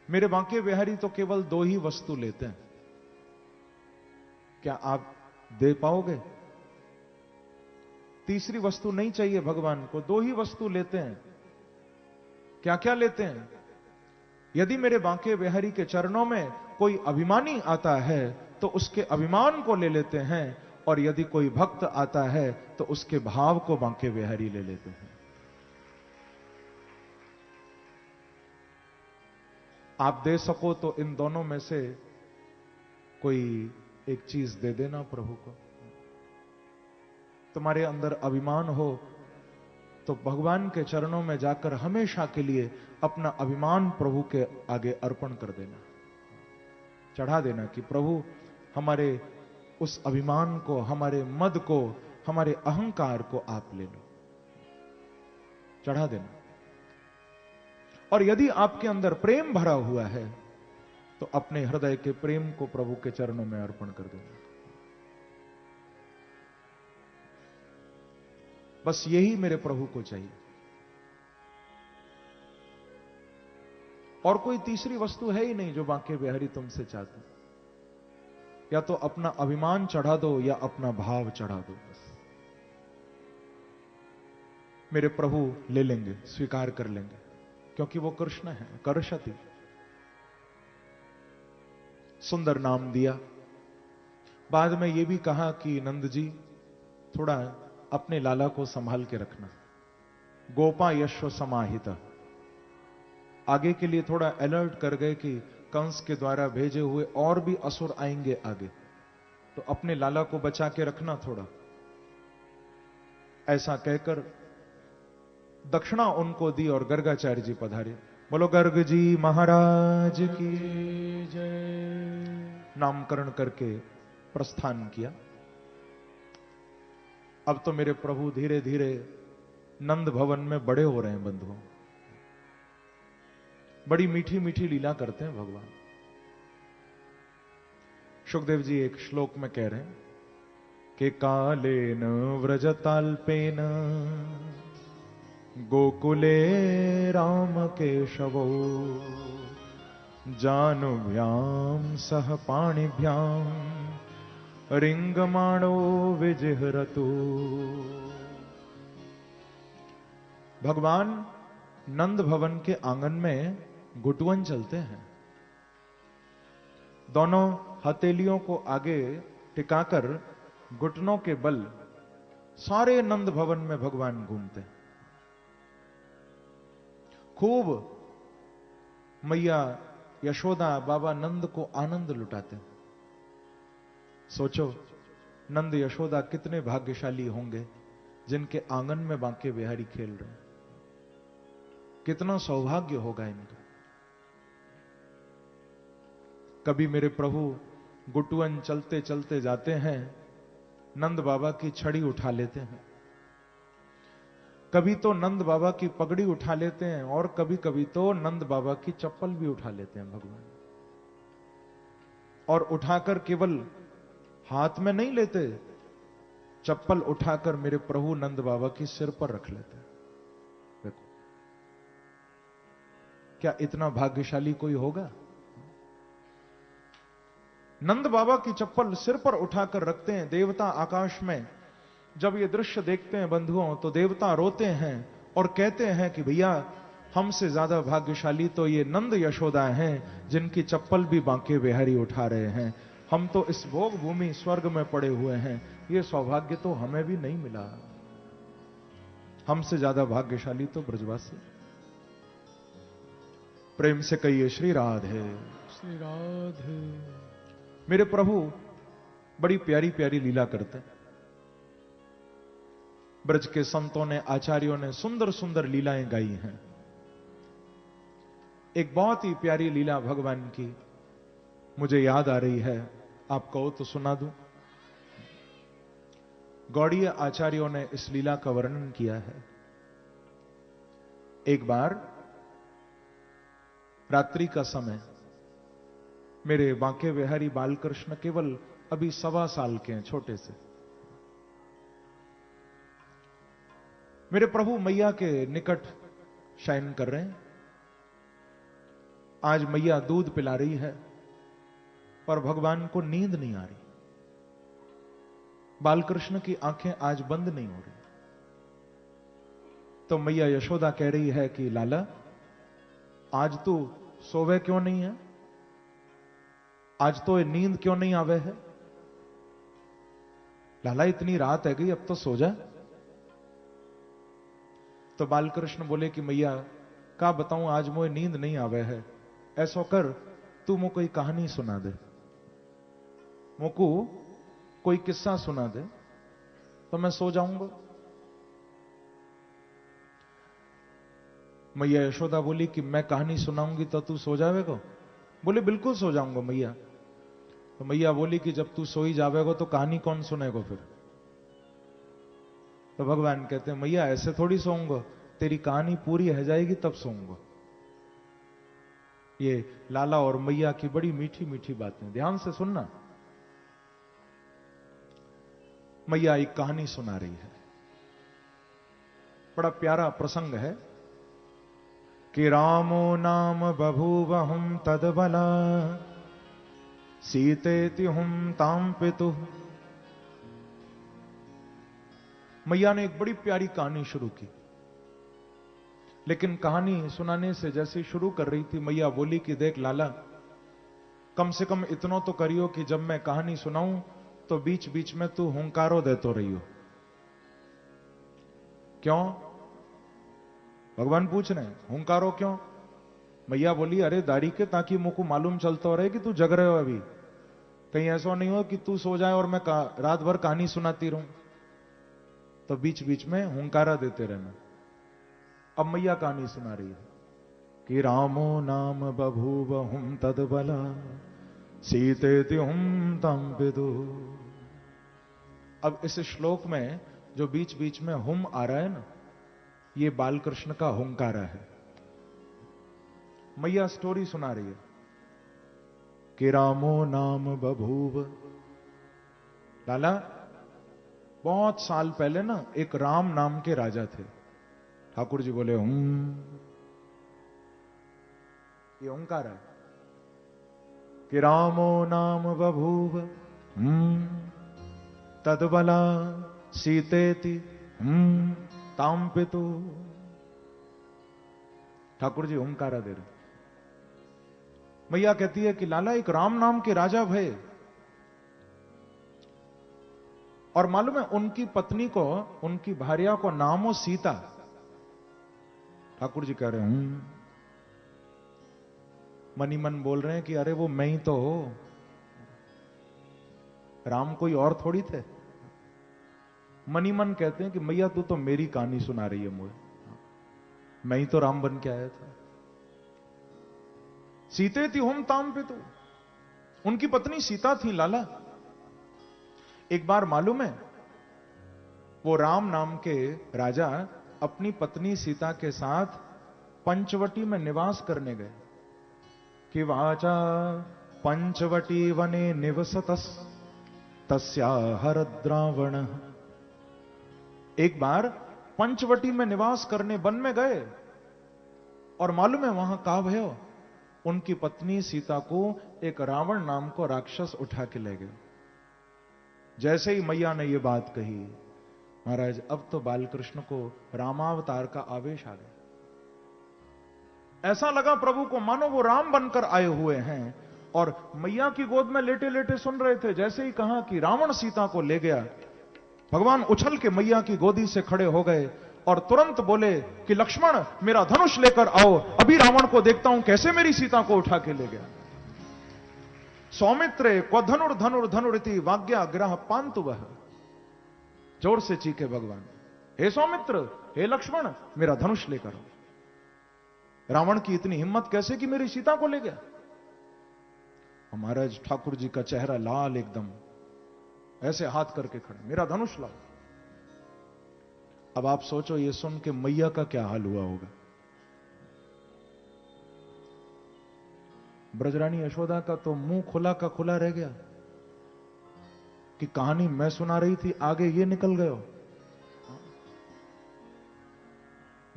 मेरे बांके बिहारी तो केवल 2 ही वस्तु लेते हैं। क्या आप दे पाओगे? तीसरी वस्तु नहीं चाहिए भगवान को, 2 ही वस्तु लेते हैं। क्या क्या लेते हैं? यदि मेरे बांके बिहारी के चरणों में कोई अभिमानी आता है तो उसके अभिमान को ले लेते हैं, और यदि कोई भक्त आता है तो उसके भाव को बांके बिहारी ले लेते हैं। आप दे सको तो इन दोनों में से कोई एक चीज दे देना प्रभु को। तुम्हारे अंदर अभिमान हो तो भगवान के चरणों में जाकर हमेशा के लिए अपना अभिमान प्रभु के आगे अर्पण कर देना, चढ़ा देना कि प्रभु हमारे उस अभिमान को, हमारे मद को, हमारे अहंकार को आप ले लो, चढ़ा देना। और यदि आपके अंदर प्रेम भरा हुआ है तो अपने हृदय के प्रेम को प्रभु के चरणों में अर्पण कर देना। बस यही मेरे प्रभु को चाहिए, और कोई तीसरी वस्तु है ही नहीं जो बांके बिहारी तुमसे चाहते। या तो अपना अभिमान चढ़ा दो या अपना भाव चढ़ा दो, बस। मेरे प्रभु ले लेंगे, स्वीकार कर लेंगे, क्योंकि वो कृष्ण है, करशति। सुंदर नाम दिया। बाद में यह भी कहा कि नंद जी थोड़ा अपने लाला को संभाल के रखना, गोपा यश्व समाहिता। आगे के लिए थोड़ा अलर्ट कर गए कि कंस के द्वारा भेजे हुए और भी असुर आएंगे आगे, तो अपने लाला को बचा के रखना थोड़ा। ऐसा कहकर दक्षिणा उनको दी और गर्गाचार्य जी पधारे। बोलो गर्ग जी महाराज की जय। नामकरण करके प्रस्थान किया। अब तो मेरे प्रभु धीरे धीरे नंद भवन में बड़े हो रहे हैं बंधुओं। बड़ी मीठी मीठी लीला करते हैं भगवान। सुखदेव जी एक श्लोक में कह रहे हैं कि कालेन व्रजताल्पेन गोकुले राम केशवो जानुभ्याम सह पाणिभ्याम रिंगमाणो विजिहरतु। भगवान नंद भवन के आंगन में गुटवन चलते हैं। दोनों हथेलियों को आगे टिकाकर घुटनों के बल सारे नंद भवन में भगवान घूमते हैं। खूब मैया यशोदा बाबा नंद को आनंद लुटाते हैं। सोचो नंद यशोदा कितने भाग्यशाली होंगे जिनके आंगन में बांके बिहारी खेल रहे हैं। कितना सौभाग्य होगा इनका। कभी मेरे प्रभु गुटुअन चलते चलते जाते हैं, नंद बाबा की छड़ी उठा लेते हैं। कभी तो नंद बाबा की पगड़ी उठा लेते हैं, और कभी कभी तो नंद बाबा की चप्पल भी उठा लेते हैं भगवान। और उठाकर केवल हाथ में नहीं लेते, चप्पल उठाकर मेरे प्रभु नंद बाबा की सिर पर रख लेते हैं। देखो क्या इतना भाग्यशाली कोई होगा। नंद बाबा की चप्पल सिर पर उठाकर रखते हैं। देवता आकाश में जब ये दृश्य देखते हैं बंधुओं, तो देवता रोते हैं और कहते हैं कि भैया हमसे ज्यादा भाग्यशाली तो ये नंद यशोदा हैं जिनकी चप्पल भी बांके बिहारी उठा रहे हैं। हम तो इस भोग भूमि स्वर्ग में पड़े हुए हैं, ये सौभाग्य तो हमें भी नहीं मिला। हमसे ज्यादा भाग्यशाली तो ब्रजवासी। प्रेम से कहिए श्री राधे श्री राधे। मेरे प्रभु बड़ी प्यारी प्यारी लीला करते हैं। ब्रज के संतों ने, आचार्यों ने सुंदर सुंदर लीलाएं गाई हैं। एक बहुत ही प्यारी लीला भगवान की मुझे याद आ रही है, आप कहो तो सुना दूं। गौड़ीय आचार्यों ने इस लीला का वर्णन किया है। एक बार रात्रि का समय, मेरे बांके बिहारी बालकृष्ण केवल अभी 1.25 साल के हैं, छोटे से। मेरे प्रभु मैया के निकट शयन कर रहे हैं। आज मैया दूध पिला रही है, पर भगवान को नींद नहीं आ रही। बालकृष्ण की आंखें आज बंद नहीं हो रही। तो मैया यशोदा कह रही है कि लाला, आज तू सोवे क्यों नहीं है? आज तो नींद क्यों नहीं आवे है? लाला, इतनी रात है गई, अब तो सो जा। तो बालकृष्ण बोले कि मैया का बताऊं, आज मुझे नींद नहीं आवे है। ऐसा कर, तू मुझे कोई कहानी सुना दे, मुझको कोई किस्सा सुना दे, तो मैं सो जाऊंगा। मैया यशोदा बोली कि मैं कहानी सुनाऊंगी तो तू सो जावेगा? बोले बिल्कुल सो जाऊंगा मैया। तो मैया बोली कि जब तू सोई जावेगा तो कहानी कौन सुनेगा फिर? तो भगवान कहते हैं मैया ऐसे थोड़ी सोऊंगा, तेरी कहानी पूरी हो जाएगी तब सोऊंगा। ये लाला और मैया की बड़ी मीठी मीठी बातें, ध्यान से सुनना। मैया एक कहानी सुना रही है, बड़ा प्यारा प्रसंग है कि रामो नाम बभूवहुं तदबला सीतेति हुं तां पितुः। मैया ने एक बड़ी प्यारी कहानी शुरू की, लेकिन कहानी सुनाने से जैसे शुरू कर रही थी, मैया बोली कि देख लाला, कम से कम इतना तो करियो कि जब मैं कहानी सुनाऊं तो बीच बीच में तू हुंकारो देतो रहियो। क्यों? भगवान पूछ रहे हैं, हुंकारो क्यों? मैया बोली अरे दारी के, ताकि मुझको मालूम चलता रहे कि तू जग रहे हो अभी। कहीं ऐसा नहीं हो कि तू सो जाए और मैं रात भर कहानी सुनाती रहूं। तो बीच बीच में हुंकारा देते रहना। अब मैया कहानी सुना रही है कि रामो नाम बभूवहुं तदबला सीतेति हुं तां पितुः। अब इस श्लोक में जो बीच बीच में हुम आ रहा है ना, ये बालकृष्ण का हुंकारा है। मैया स्टोरी सुना रही है कि रामो नाम बभूव। लाला, बहुत साल पहले ना एक राम नाम के राजा थे। ठाकुर जी बोले ये ओंकार है कि रामो नाम बभूव तदबला सीतेति तां पितुः। ठाकुर जी ओंकारा दे रहे। मैया कहती है कि लाला, एक राम नाम के राजा भय, और मालूम है उनकी पत्नी को, उनकी भार्या को नाम हो सीता। ठाकुर जी कह रहे हैं मनी मन बोल रहे हैं कि अरे वो मैं ही तो हो, राम कोई और थोड़ी थे। मनी मन कहते हैं कि मैया तू तो मेरी कहानी सुना रही है मुझे, मैं ही तो राम बन के आया था। सीतेति हुं तां पितुः, उनकी पत्नी सीता थी लाला। एक बार मालूम है वो राम नाम के राजा अपनी पत्नी सीता के साथ पंचवटी में निवास करने गए कि वाचा पंचवटी वने निवसतस तस्या हरद्रावण। एक बार पंचवटी में निवास करने वन में गए, और मालूम है वहां का भयो, उनकी पत्नी सीता को एक रावण नाम को राक्षस उठा के ले गए। जैसे ही मैया ने यह बात कही, महाराज अब तो बालकृष्ण को रामावतार का आवेश आ गया। ऐसा लगा प्रभु को मानो वो राम बनकर आए हुए हैं, और मैया की गोद में लेटे लेटे सुन रहे थे। जैसे ही कहा कि रावण सीता को ले गया, भगवान उछल के मैया की गोदी से खड़े हो गए और तुरंत बोले कि लक्ष्मण मेरा धनुष लेकर आओ, अभी रावण को देखता हूं कैसे मेरी सीता को उठा के ले गया। सौमित्रे क्व धनुर धनुर धनुरिति वाग्या ग्रह पांतु वह। जोर से चीखे भगवान, हे सौमित्र, हे लक्ष्मण, मेरा धनुष लेकर आओ। रावण की इतनी हिम्मत कैसे कि मेरी सीता को ले गया। महाराज ठाकुर जी का चेहरा लाल एकदम, ऐसे हाथ करके खड़े, मेरा धनुष लाओ। अब आप सोचो ये सुन के मैया का क्या हाल हुआ होगा। ब्रजरानी यशोदा का तो मुंह खुला का खुला रह गया कि कहानी मैं सुना रही थी, आगे ये निकल गए हो।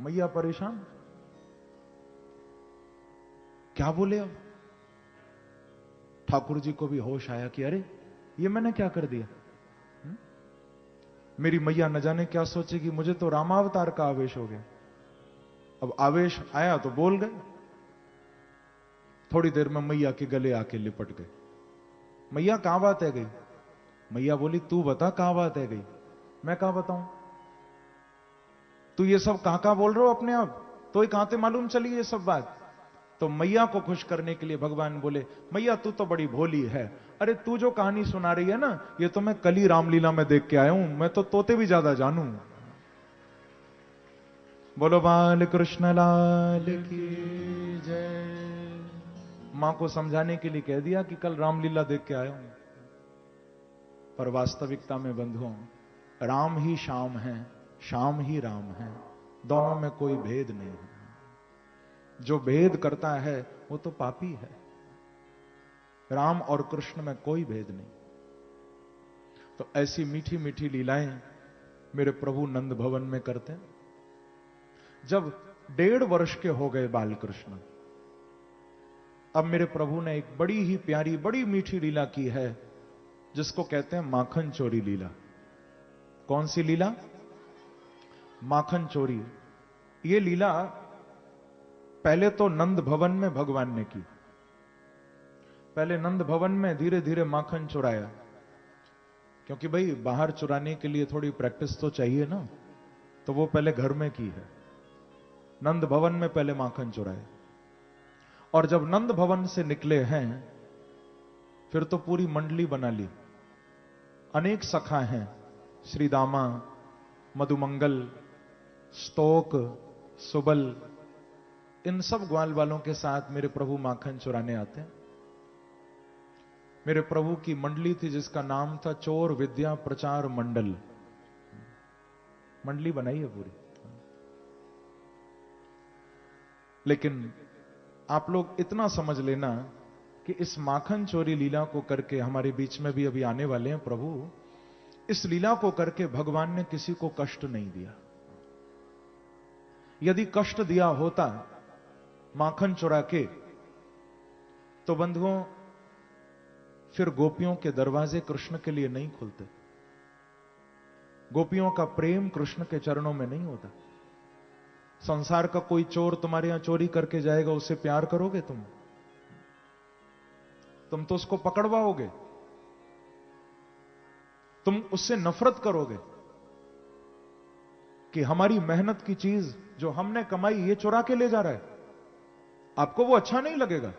मैया परेशान, क्या बोले अब। ठाकुर जी को भी होश आया कि अरे ये मैंने क्या कर दिया। मेरी मैया न जाने क्या सोचेगी, मुझे तो रामावतार का आवेश हो गया। अब आवेश आया तो बोल गए। थोड़ी देर में मैया के गले आके लिपट गए। मैया कहां बात है गई। मैया बोली तू बता कहां बात है गई। मैं कहां बताऊं, तू ये सब कहां बोल रहे हो अपने आप, तो कहां से मालूम चली ये सब बात। तो मैया को खुश करने के लिए भगवान बोले मैया तू तो बड़ी भोली है, अरे तू जो कहानी सुना रही है ना, ये तो मैं कल ही रामलीला में देख के आया हूं, मैं तो तोते भी ज्यादा जानू। बोलो बाल कृष्ण लाल की जय। मां को समझाने के लिए कह दिया कि कल रामलीला देख के आया हूं। पर वास्तविकता में बंधुओं, राम ही श्याम है, श्याम ही राम है, दोनों में कोई भेद नहीं है। जो भेद करता है वो तो पापी है। राम और कृष्ण में कोई भेद नहीं। तो ऐसी मीठी मीठी लीलाएं मेरे प्रभु नंद भवन में करते हैं। जब 1.5 वर्ष के हो गए बाल कृष्ण, अब मेरे प्रभु ने एक बड़ी ही प्यारी बड़ी मीठी लीला की है, जिसको कहते हैं माखन चोरी लीला। कौन सी लीला? माखन चोरी। ये लीला पहले तो नंद भवन में भगवान ने की। पहले नंद भवन में धीरे धीरे माखन चुराया, क्योंकि भाई बाहर चुराने के लिए थोड़ी प्रैक्टिस तो चाहिए ना, तो वो पहले घर में की है। नंद भवन में पहले माखन चुराया, और जब नंद भवन से निकले हैं फिर तो पूरी मंडली बना ली। अनेक सखा हैं, श्रीदामा, मधुमंगल, स्तोक, सुबल, इन सब ग्वाल वालों के साथ मेरे प्रभु माखन चुराने आते हैं। मेरे प्रभु की मंडली थी जिसका नाम था चोर विद्या प्रचार मंडल। मंडली बनाई है पूरी। लेकिन आप लोग इतना समझ लेना कि इस माखन चोरी लीला को करके, हमारे बीच में भी अभी आने वाले हैं प्रभु, इस लीला को करके भगवान ने किसी को कष्ट नहीं दिया। यदि कष्ट दिया होता माखन चुरा के, तो बंधुओं फिर गोपियों के दरवाजे कृष्ण के लिए नहीं खुलते। गोपियों का प्रेम कृष्ण के चरणों में नहीं होता। संसार का कोई चोर तुम्हारे यहां चोरी करके जाएगा, उससे प्यार करोगे तुम तो उसको पकड़वाओगे, तुम उससे नफरत करोगे कि हमारी मेहनत की चीज जो हमने कमाई ये चुरा के ले जा रहा है। आपको वो अच्छा नहीं लगेगा।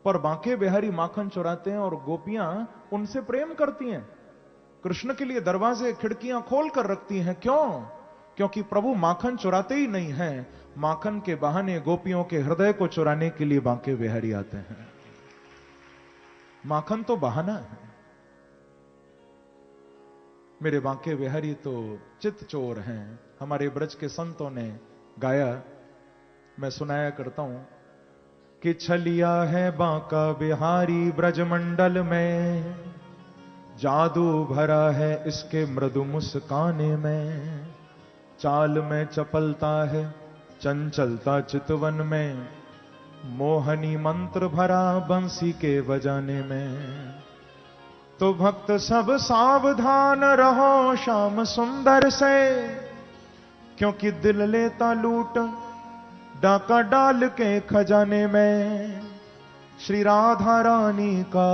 पर बांके बिहारी माखन चुराते हैं और गोपियां उनसे प्रेम करती हैं, कृष्ण के लिए दरवाजे खिड़कियां खोल कर रखती हैं। क्यों? क्योंकि प्रभु माखन चुराते ही नहीं हैं, माखन के बहाने गोपियों के हृदय को चुराने के लिए बांके बिहारी आते हैं। माखन तो बहाना है। मेरे बांके बिहारी तो चित चोर हैं। हमारे ब्रज के संतों ने गाया, मैं सुनाया करता हूं कि छलिया है बांका बिहारी ब्रजमंडल में, जादू भरा है इसके मृदु मुस्काने में, चाल में चपलता है चंचलता चितवन में, मोहनी मंत्र भरा बंसी के बजाने में। तो भक्त सब सावधान रहो श्याम सुंदर से, क्योंकि दिल लेता लूट डाका डाल के खजाने में। श्री राधा रानी का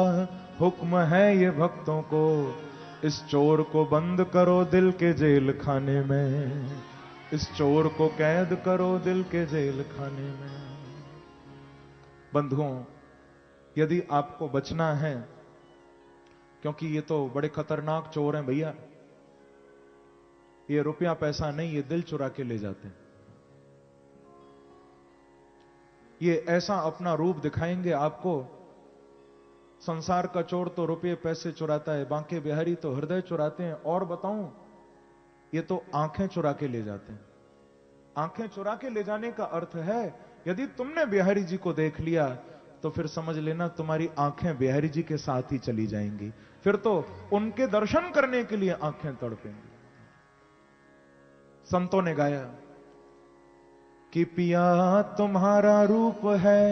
हुक्म है ये भक्तों को, इस चोर को बंद करो दिल के जेल खाने में, इस चोर को कैद करो दिल के जेल खाने में। बंधुओं, यदि आपको बचना है, क्योंकि ये तो बड़े खतरनाक चोर हैं भैया, ये रुपया पैसा नहीं, ये दिल चुरा के ले जाते हैं। ये ऐसा अपना रूप दिखाएंगे आपको। संसार का चोर तो रुपये पैसे चुराता है, बांके बिहारी तो हृदय चुराते हैं। और बताऊं, ये तो आंखें चुरा के ले जाते हैं। आंखें चुरा के ले जाने का अर्थ है, यदि तुमने बिहारी जी को देख लिया तो फिर समझ लेना तुम्हारी आंखें बिहारी जी के साथ ही चली जाएंगी। फिर तो उनके दर्शन करने के लिए आंखें तड़पेंगी। संतों ने गाया कि पिया तुम्हारा रूप है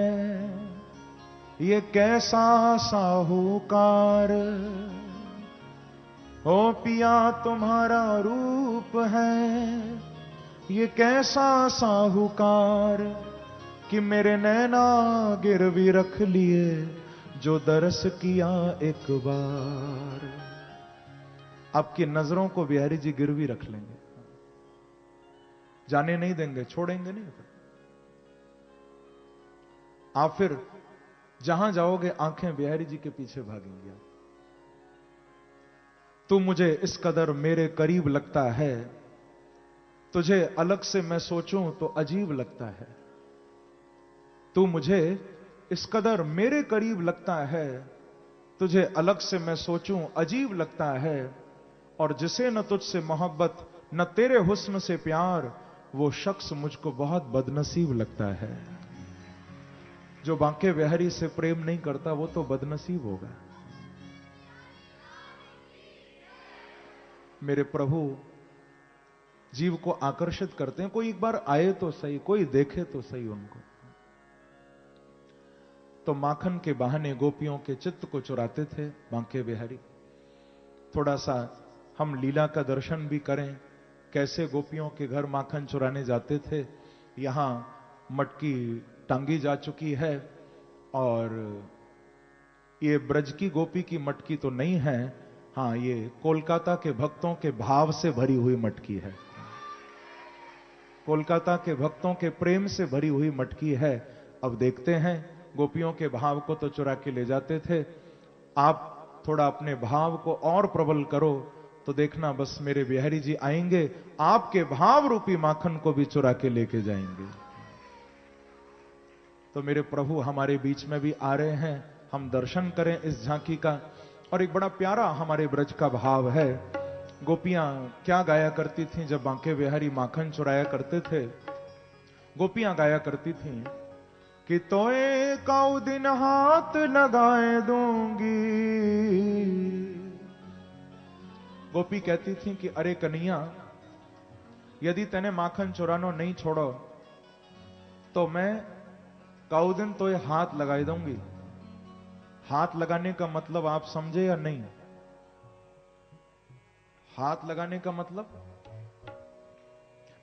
ये कैसा साहूकार, ओ पिया तुम्हारा रूप है ये कैसा साहूकार, कि मेरे नैना गिरवी रख लिए जो दरस किया एक बार। आपकी नजरों को बिहारी जी गिरवी रख लेंगे, जाने नहीं देंगे, छोड़ेंगे नहीं। आप फिर जहां जाओगे आंखें बिहारी जी के पीछे भागेंगी। तू मुझे इस कदर मेरे करीब लगता है, तुझे अलग से मैं सोचूं तो अजीब लगता है। तू मुझे इस कदर मेरे करीब लगता है, तुझे अलग से मैं सोचूं अजीब लगता है। और जिसे न तुझसे मोहब्बत न तेरे हुस्न से प्यार, वो शख्स मुझको बहुत बदनसीब लगता है। जो बांके बिहारी से प्रेम नहीं करता वो तो बदनसीब होगा। मेरे प्रभु जीव को आकर्षित करते हैं। कोई एक बार आए तो सही, कोई देखे तो सही उनको। तो माखन के बहाने गोपियों के चित्त को चुराते थे बांके बिहारी। थोड़ा सा हम लीला का दर्शन भी करें, कैसे गोपियों के घर माखन चुराने जाते थे। यहां मटकी टांगी जा चुकी है, और ये ब्रज की गोपी की मटकी तो नहीं है। हां, ये कोलकाता के भक्तों के भाव से भरी हुई मटकी है, कोलकाता के भक्तों के प्रेम से भरी हुई मटकी है। अब देखते हैं, गोपियों के भाव को तो चुरा के ले जाते थे, आप थोड़ा अपने भाव को और प्रबल करो तो देखना बस मेरे बिहारी जी आएंगे, आपके भाव रूपी माखन को भी चुरा के लेके जाएंगे। तो मेरे प्रभु हमारे बीच में भी आ रहे हैं, हम दर्शन करें इस झांकी का। और एक बड़ा प्यारा हमारे ब्रज का भाव है। गोपियां क्या गाया करती थीं जब बांके बिहारी माखन चुराया करते थे? गोपियां गाया करती थीं कि तोए काऊ दिन हाथ लगाए दूंगी। गोपी कहती थी कि अरे कन्हैया, यदि तने माखन चुरानो नहीं छोड़ो तो मैं काऊ दिन तोए हाथ लगाए दूंगी। हाथ लगाने का मतलब आप समझे या नहीं? हाथ लगाने का मतलब,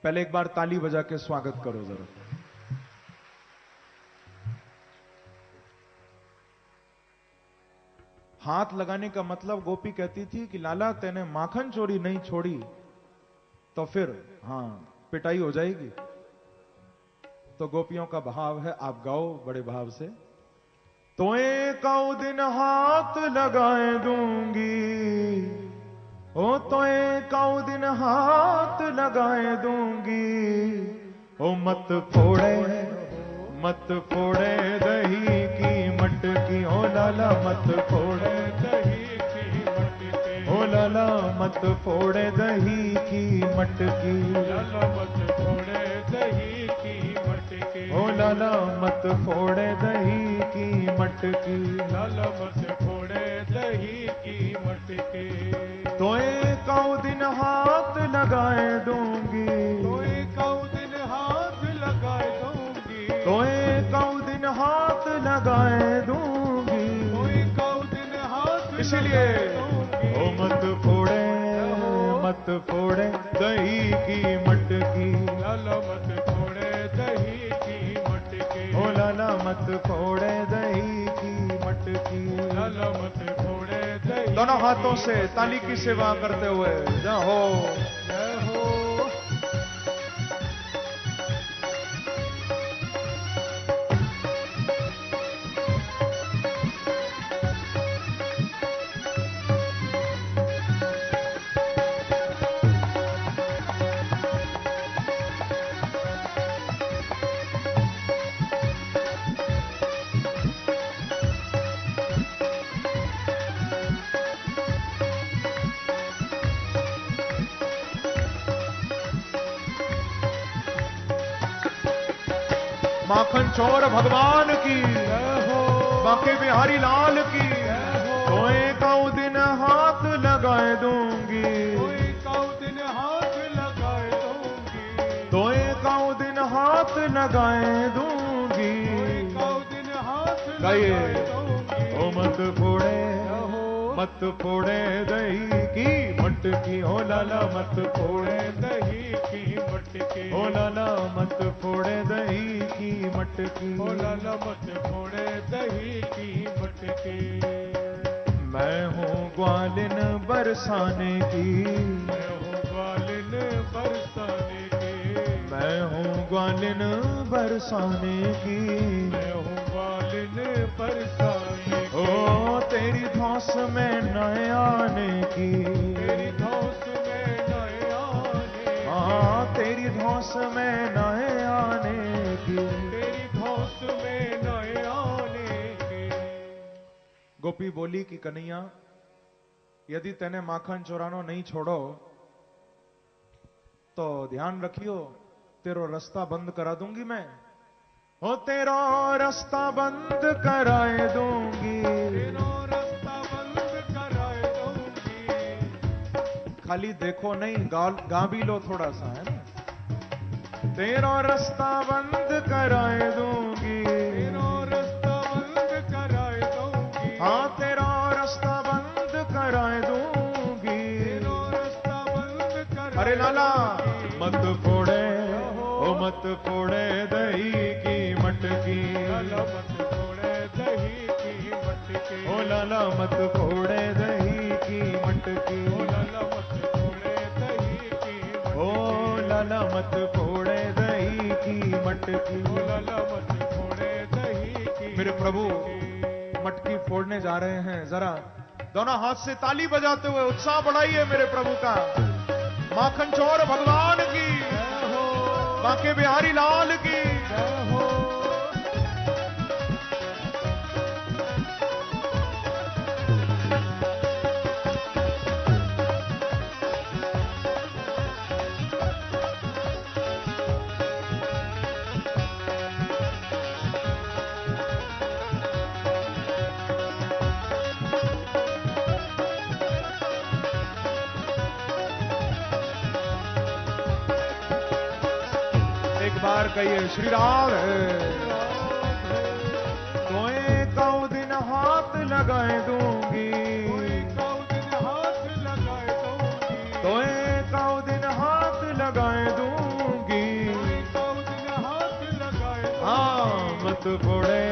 पहले एक बार ताली बजा के स्वागत करो जरा। हाथ लगाने का मतलब गोपी कहती थी कि लाला तेने माखन चोरी नहीं छोड़ी तो फिर पिटाई हो जाएगी। तो गोपियों का भाव है, आप गाओ बड़े भाव से। तोए काऊ दिन हाथ लगाए दूंगी, ओ तोए काऊ दिन हाथ लगाए दूंगी। ओ मत फोड़े दही की मटकी, ओ लाला मत फोड़े दही की मटकी, ओ लाला मत फोड़े दही की मटकी, लाला मत फोड़े दही की मटकी, ओ लाला मत फोड़े दही की मटकी, लाला मत फोड़े दही की मटकी। तोए काऊ दिन हाथ लगाए दूंगी, तोए काऊ दिन हाथ लगाए दूंगी, तोए काऊ दिन हाथ लगाए दूंगी, तोए काऊ दिन हाथ। इसलिए ओ मत फोड़े दही की मटकी, लाला मत फोड़े दही की मटकी, ओ लाला मत फोड़े दही की मटकी, लाला मत फोड़े दही। दोनों हाथों से ताली की सेवा करते हुए जय हो जय हो। माखन चोर भगवान की जय हो। बांके बिहारी लाल की। तोए काऊ दिन हाथ लगाए दूंगी, काऊ दिन हाथ लगाए दूंगी, तोए काऊ दिन हाथ लगाए दूंगी। काऊ दिन हाथ गाइए। लगाए दूंगी। ओ मत फोड़े, मत फोड़े दही की मटकी, ओ लाला मत फोड़े दही की मटकी, ओ लाला मत फोड़े दही की मटकी। ओ लाला मत फोड़े दही की मटकी। मैं हूँ ग्वालिन बरसाने की, मैं हूँ ग्वालिन बरसाने की, मैं हूँ ग्वालिन बरसाने की। मैं हूँ ग्वालिन बरसाने की। ओ तेरी धौस में नए आने की, तेरी धौस में नए आने, हाँ तेरी धौस में नए आने की। तेरी धौस में नए आने की। गोपी बोली कि कन्हैया, यदि तेने माखन चोरानो नहीं छोड़ो तो ध्यान रखियो तेरो रास्ता बंद करा दूंगी मैं। ओ तेरा रास्ता बंद कराए दूंगी, तेरा रास्ता बंद कराए दूंगी। खाली देखो नहीं, गा भी लो थोड़ा सा, है ना। तेरा रास्ता बंद कराए दूंगी, तेरा रास्ता बंद कराए दूंगी। हाँ तेरा रास्ता बंद कराए दूंगी। तेरा रास्ता बंद कराए। अरे लाला मत फोड़े, ओ मत फोड़े दही की मटकी, लाला मत फोड़े दही की मटकी, ओ लाला मत फोड़े दही की मटकी। ओ लाला मत फोड़े दही की मटकी, ओ लाला मत फोड़े दही की मटकी। ओ लाला मत फोड़े दही की। मेरे प्रभु मटकी फोड़ने जा रहे हैं, जरा दोनों हाथ से ताली बजाते हुए उत्साह बढ़ाइए मेरे प्रभु का। माखन चोर भगवान की, बांके बिहारी लाल की। बार कहिए श्री राधे। तोए काऊ दिन हाथ लगाए दूंगी, काऊ दिन हाथ लगाए दूंगी, तोए काऊ दिन हाथ लगाए दूंगी। काऊ दिन हाथ लगाए। हाँ मत फोड़े,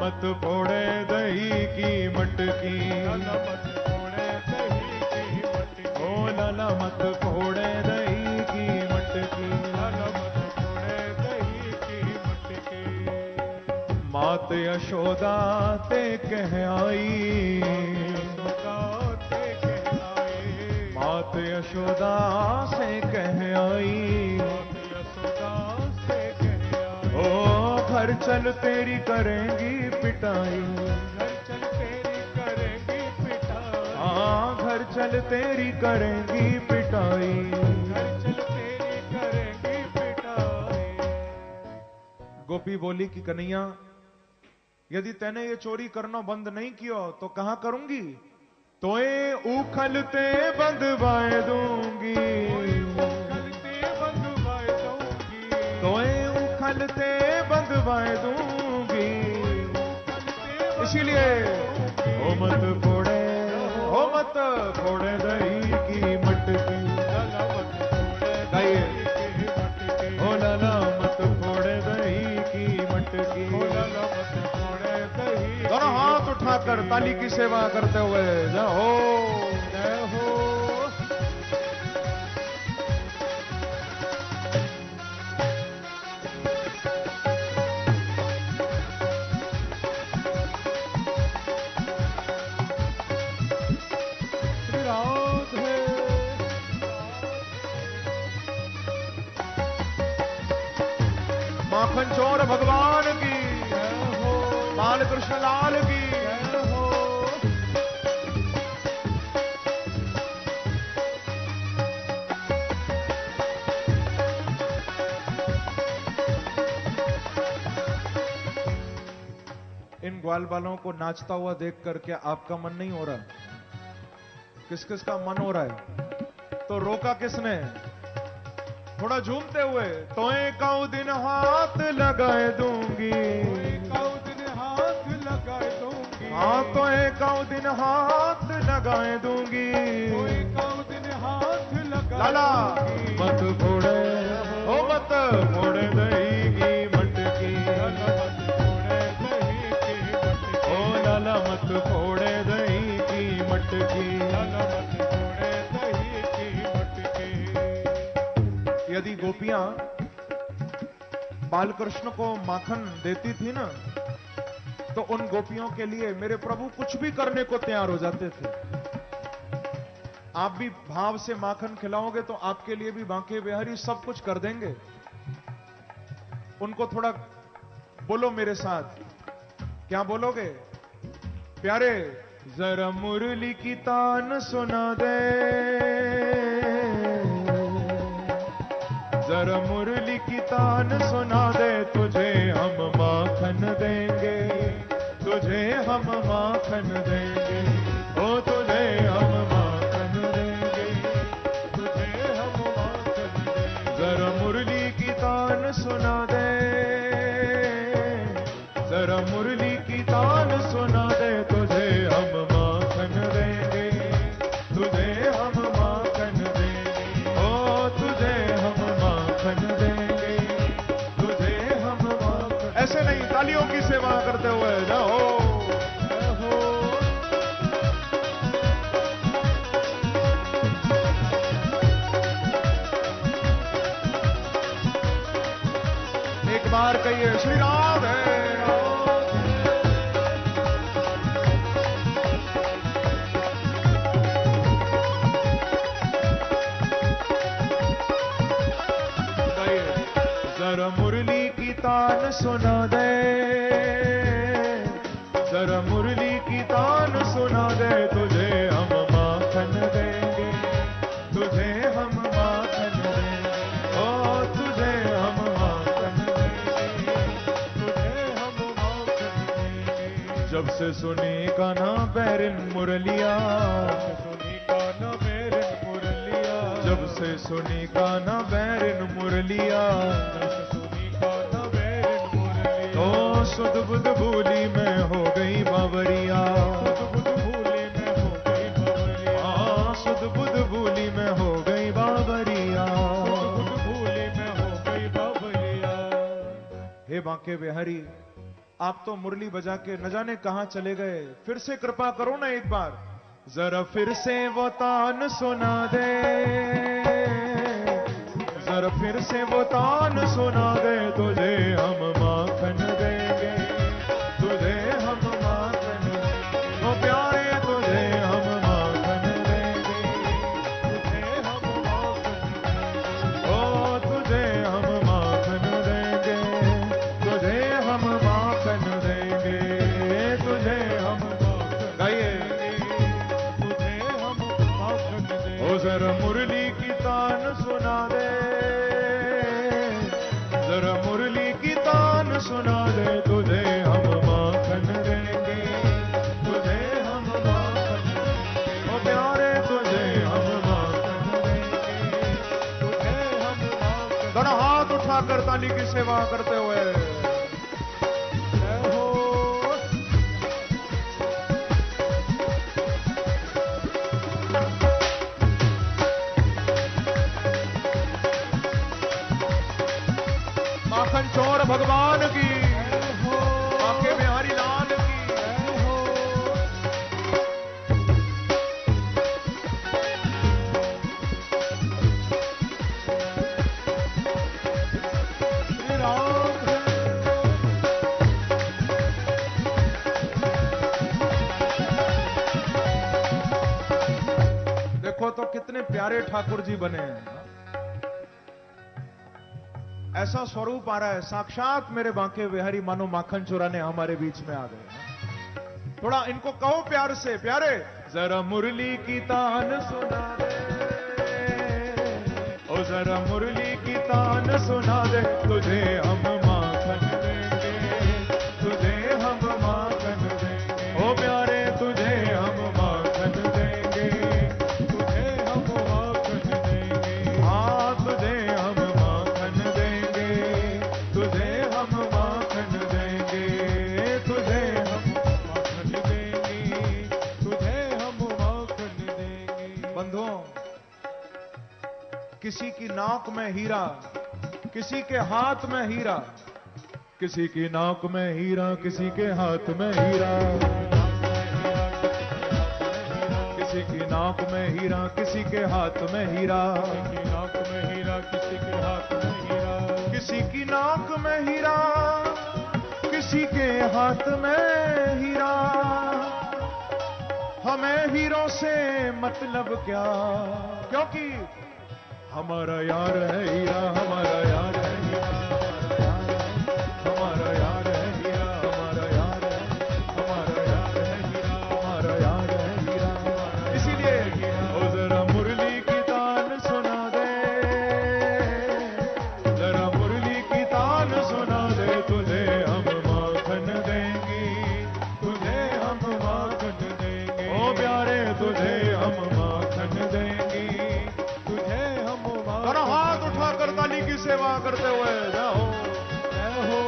मत फोड़े दही की मटकी, लाला मत फोड़े दही की मटकी, ओ लाला मत फोड़े दही की मटकी। लाला मत फोड़े दही की मटकी। मात यशोदा ते कह आई, ते कह आई, मात यशोदा से कह आई। यशोदा से कह आई, ओ घर चल तेरी करेंगी पिटाई, घर चल तेरी करेंगी पिटाई, हाँ घर चल तेरी करेंगी पिटाई। घर चल तेरी करेंगी पिटाई। गोपी बोली कि कन्हैया, यदि तैने ये चोरी करना बंद नहीं किया तो कहां करूंगी। तोए उखलते बंधवाए दूंगी, उखलते बंधवाए दूंगी, तोए उखलते बंधवाए दूंगी। इसीलिए ओ मत फोड़े, ओ मत फोड़े दही की मटकी। लाला मत फोड़े दही की मटकी, ओ लाला मत फोड़े दही की मटकी। लाला मत फोड़े दही। दोनों हाथ उठाकर ताली की सेवा करते हुए जय हो, जय हो। श्री राधे। माखन चोर भगवान की, जय हो, बाल कृष्ण लाल की। जय हो। इन ग्वाल वालों को नाचता हुआ देख कर क्या आपका मन नहीं हो रहा? किस किस का मन हो रहा है? तो रोका किसने? थोड़ा झूमते हुए, तो एक दिन हाथ लगाए दूंगी, हाथ लगाए दूंगी, हाँ तो एक दिन हाथ लगाए दूंगी, दिन हाथ लगा लाला मत फोड़े, ओ मत फोड़े दही की मटकी, ओ लाला मत फोड़े दही की मटकी। यदि गोपियां बालकृष्ण को माखन देती थी ना, तो उन गोपियों के लिए मेरे प्रभु कुछ भी करने को तैयार हो जाते थे। आप भी भाव से माखन खिलाओगे तो आपके लिए भी बांके बिहारी सब कुछ कर देंगे। उनको थोड़ा बोलो मेरे साथ, क्या बोलोगे? प्यारे जरा मुरली की तान सुना दे, जरा मुरली की तान सुना दे, तुझे हम माखन देंगे, तुझे हम माखन देंगे, ओ तुझे हम माखन देंगे, तुझे हम माखन देंगे। जरा मुरली की तान सुना दे, जरा मुरली की तान सुना दे, तुझे हम माखन देंगे, तुझे हम माखन देंगे, ओ तुझे हम माखन देंगे, तुझे हम माखन। ऐसे नहीं, तालियों की सेवा करते हुए जाओ। एक बार कहिए श्री राधे। जरा मुरली की तान सुना दे, जरा मुरली की तान सुना दे, तुझे हम माखन देंगे, तुझे हम माखन देंगे, ओ तुझे हम माखन देंगे, तुझे हम माखन देंगे। जब से सुनी का ना बैरिन मुरलिया, सुनी का ना बैरिन मुरलिया, जब से सुनी का ना बैरिन मुरलिया, तो सुध बुध भूली में हो गई बावरिया, हाँ सुध बुध भूली में हो गई बावरिया। हे बांके बिहारी, आप तो मुरली बजा के न जाने कहां चले गए, फिर से कृपा करो ना एक बार, जरा फिर से वो तान सुना दे, जरा फिर से वो तान सुना दे, तुझे हम माखन देंगे, तुझे हम माखन देंगे, ओ प्यारे तुझे हम माखन देंगे, तुझे हम माखन देंगे, ओ तुझे हम माखन देंगे, तुझे हम माखन देंगे, तुझे हम माखन गाइए, तुझे हम माखन देंगे। ओ जरा मुरली की तान सुना दे, जरा मुरली की तान सुना दे, तुझे हम माखन देंगे, तुझे हम माखन देंगे, ओ प्यारे तुझे हम माखन देंगे, तुझे हम माखन। दोनों हाथ उठाकर ताली की सेवा करते हुए माखन चोर भगवान की, बांके बिहारी लाल की। श्री राम। देखो तो कितने प्यारे ठाकुर जी बने हैं, ऐसा स्वरूप आ रहा है, साक्षात मेरे बांके बिहारी मानो माखन चुराने हमारे बीच में आ गए। थोड़ा इनको कहो प्यार से, प्यारे जरा मुरली की तान सुना दे, ओ जरा मुरली की तान सुना दे, तुझे हम माखन देंगे, तुझे हम माखन किसी की नाक में हीरा, किसी के हाथ में हीरा, किसी की नाक में हीरा, किसी के हाथ में हीरा, किसी की नाक में हीरा, किसी के हाथ में हीरा, नाक में हीरा, किसी के हाथ में हीरा, किसी की नाक में हीरा, किसी के हाथ में हीरा। हमें हीरों से मतलब क्या, क्योंकि हमारा यार है हीरा, हमारा यार है हीरा, हमारा यार है हीरा, हमारा यार है, हमारा यार है हीरा, हमारा यार है हीरा। इसीलिए ओ जरा मुरली की तान सुना दे, जरा मुरली की तान सुना दे, तुझे हम माखन देंगे, तुझे हम माखन देंगे, ओ प्यारे तुझे हम माखन देंगे, तुझे हम माखन। हाथ उठाकर ताली की सेवा करते हुए जाओ, जय हो।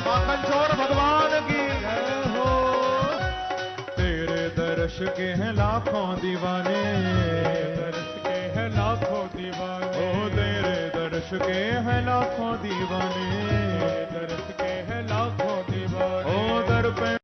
माखन चोर भगवान की जय हो। तेरे दर्श के हैं लाखों दीवाने, दर्श के हैं लाखों दीवाने, ओ तेरे दर्श के हैं लाखों दीवाने,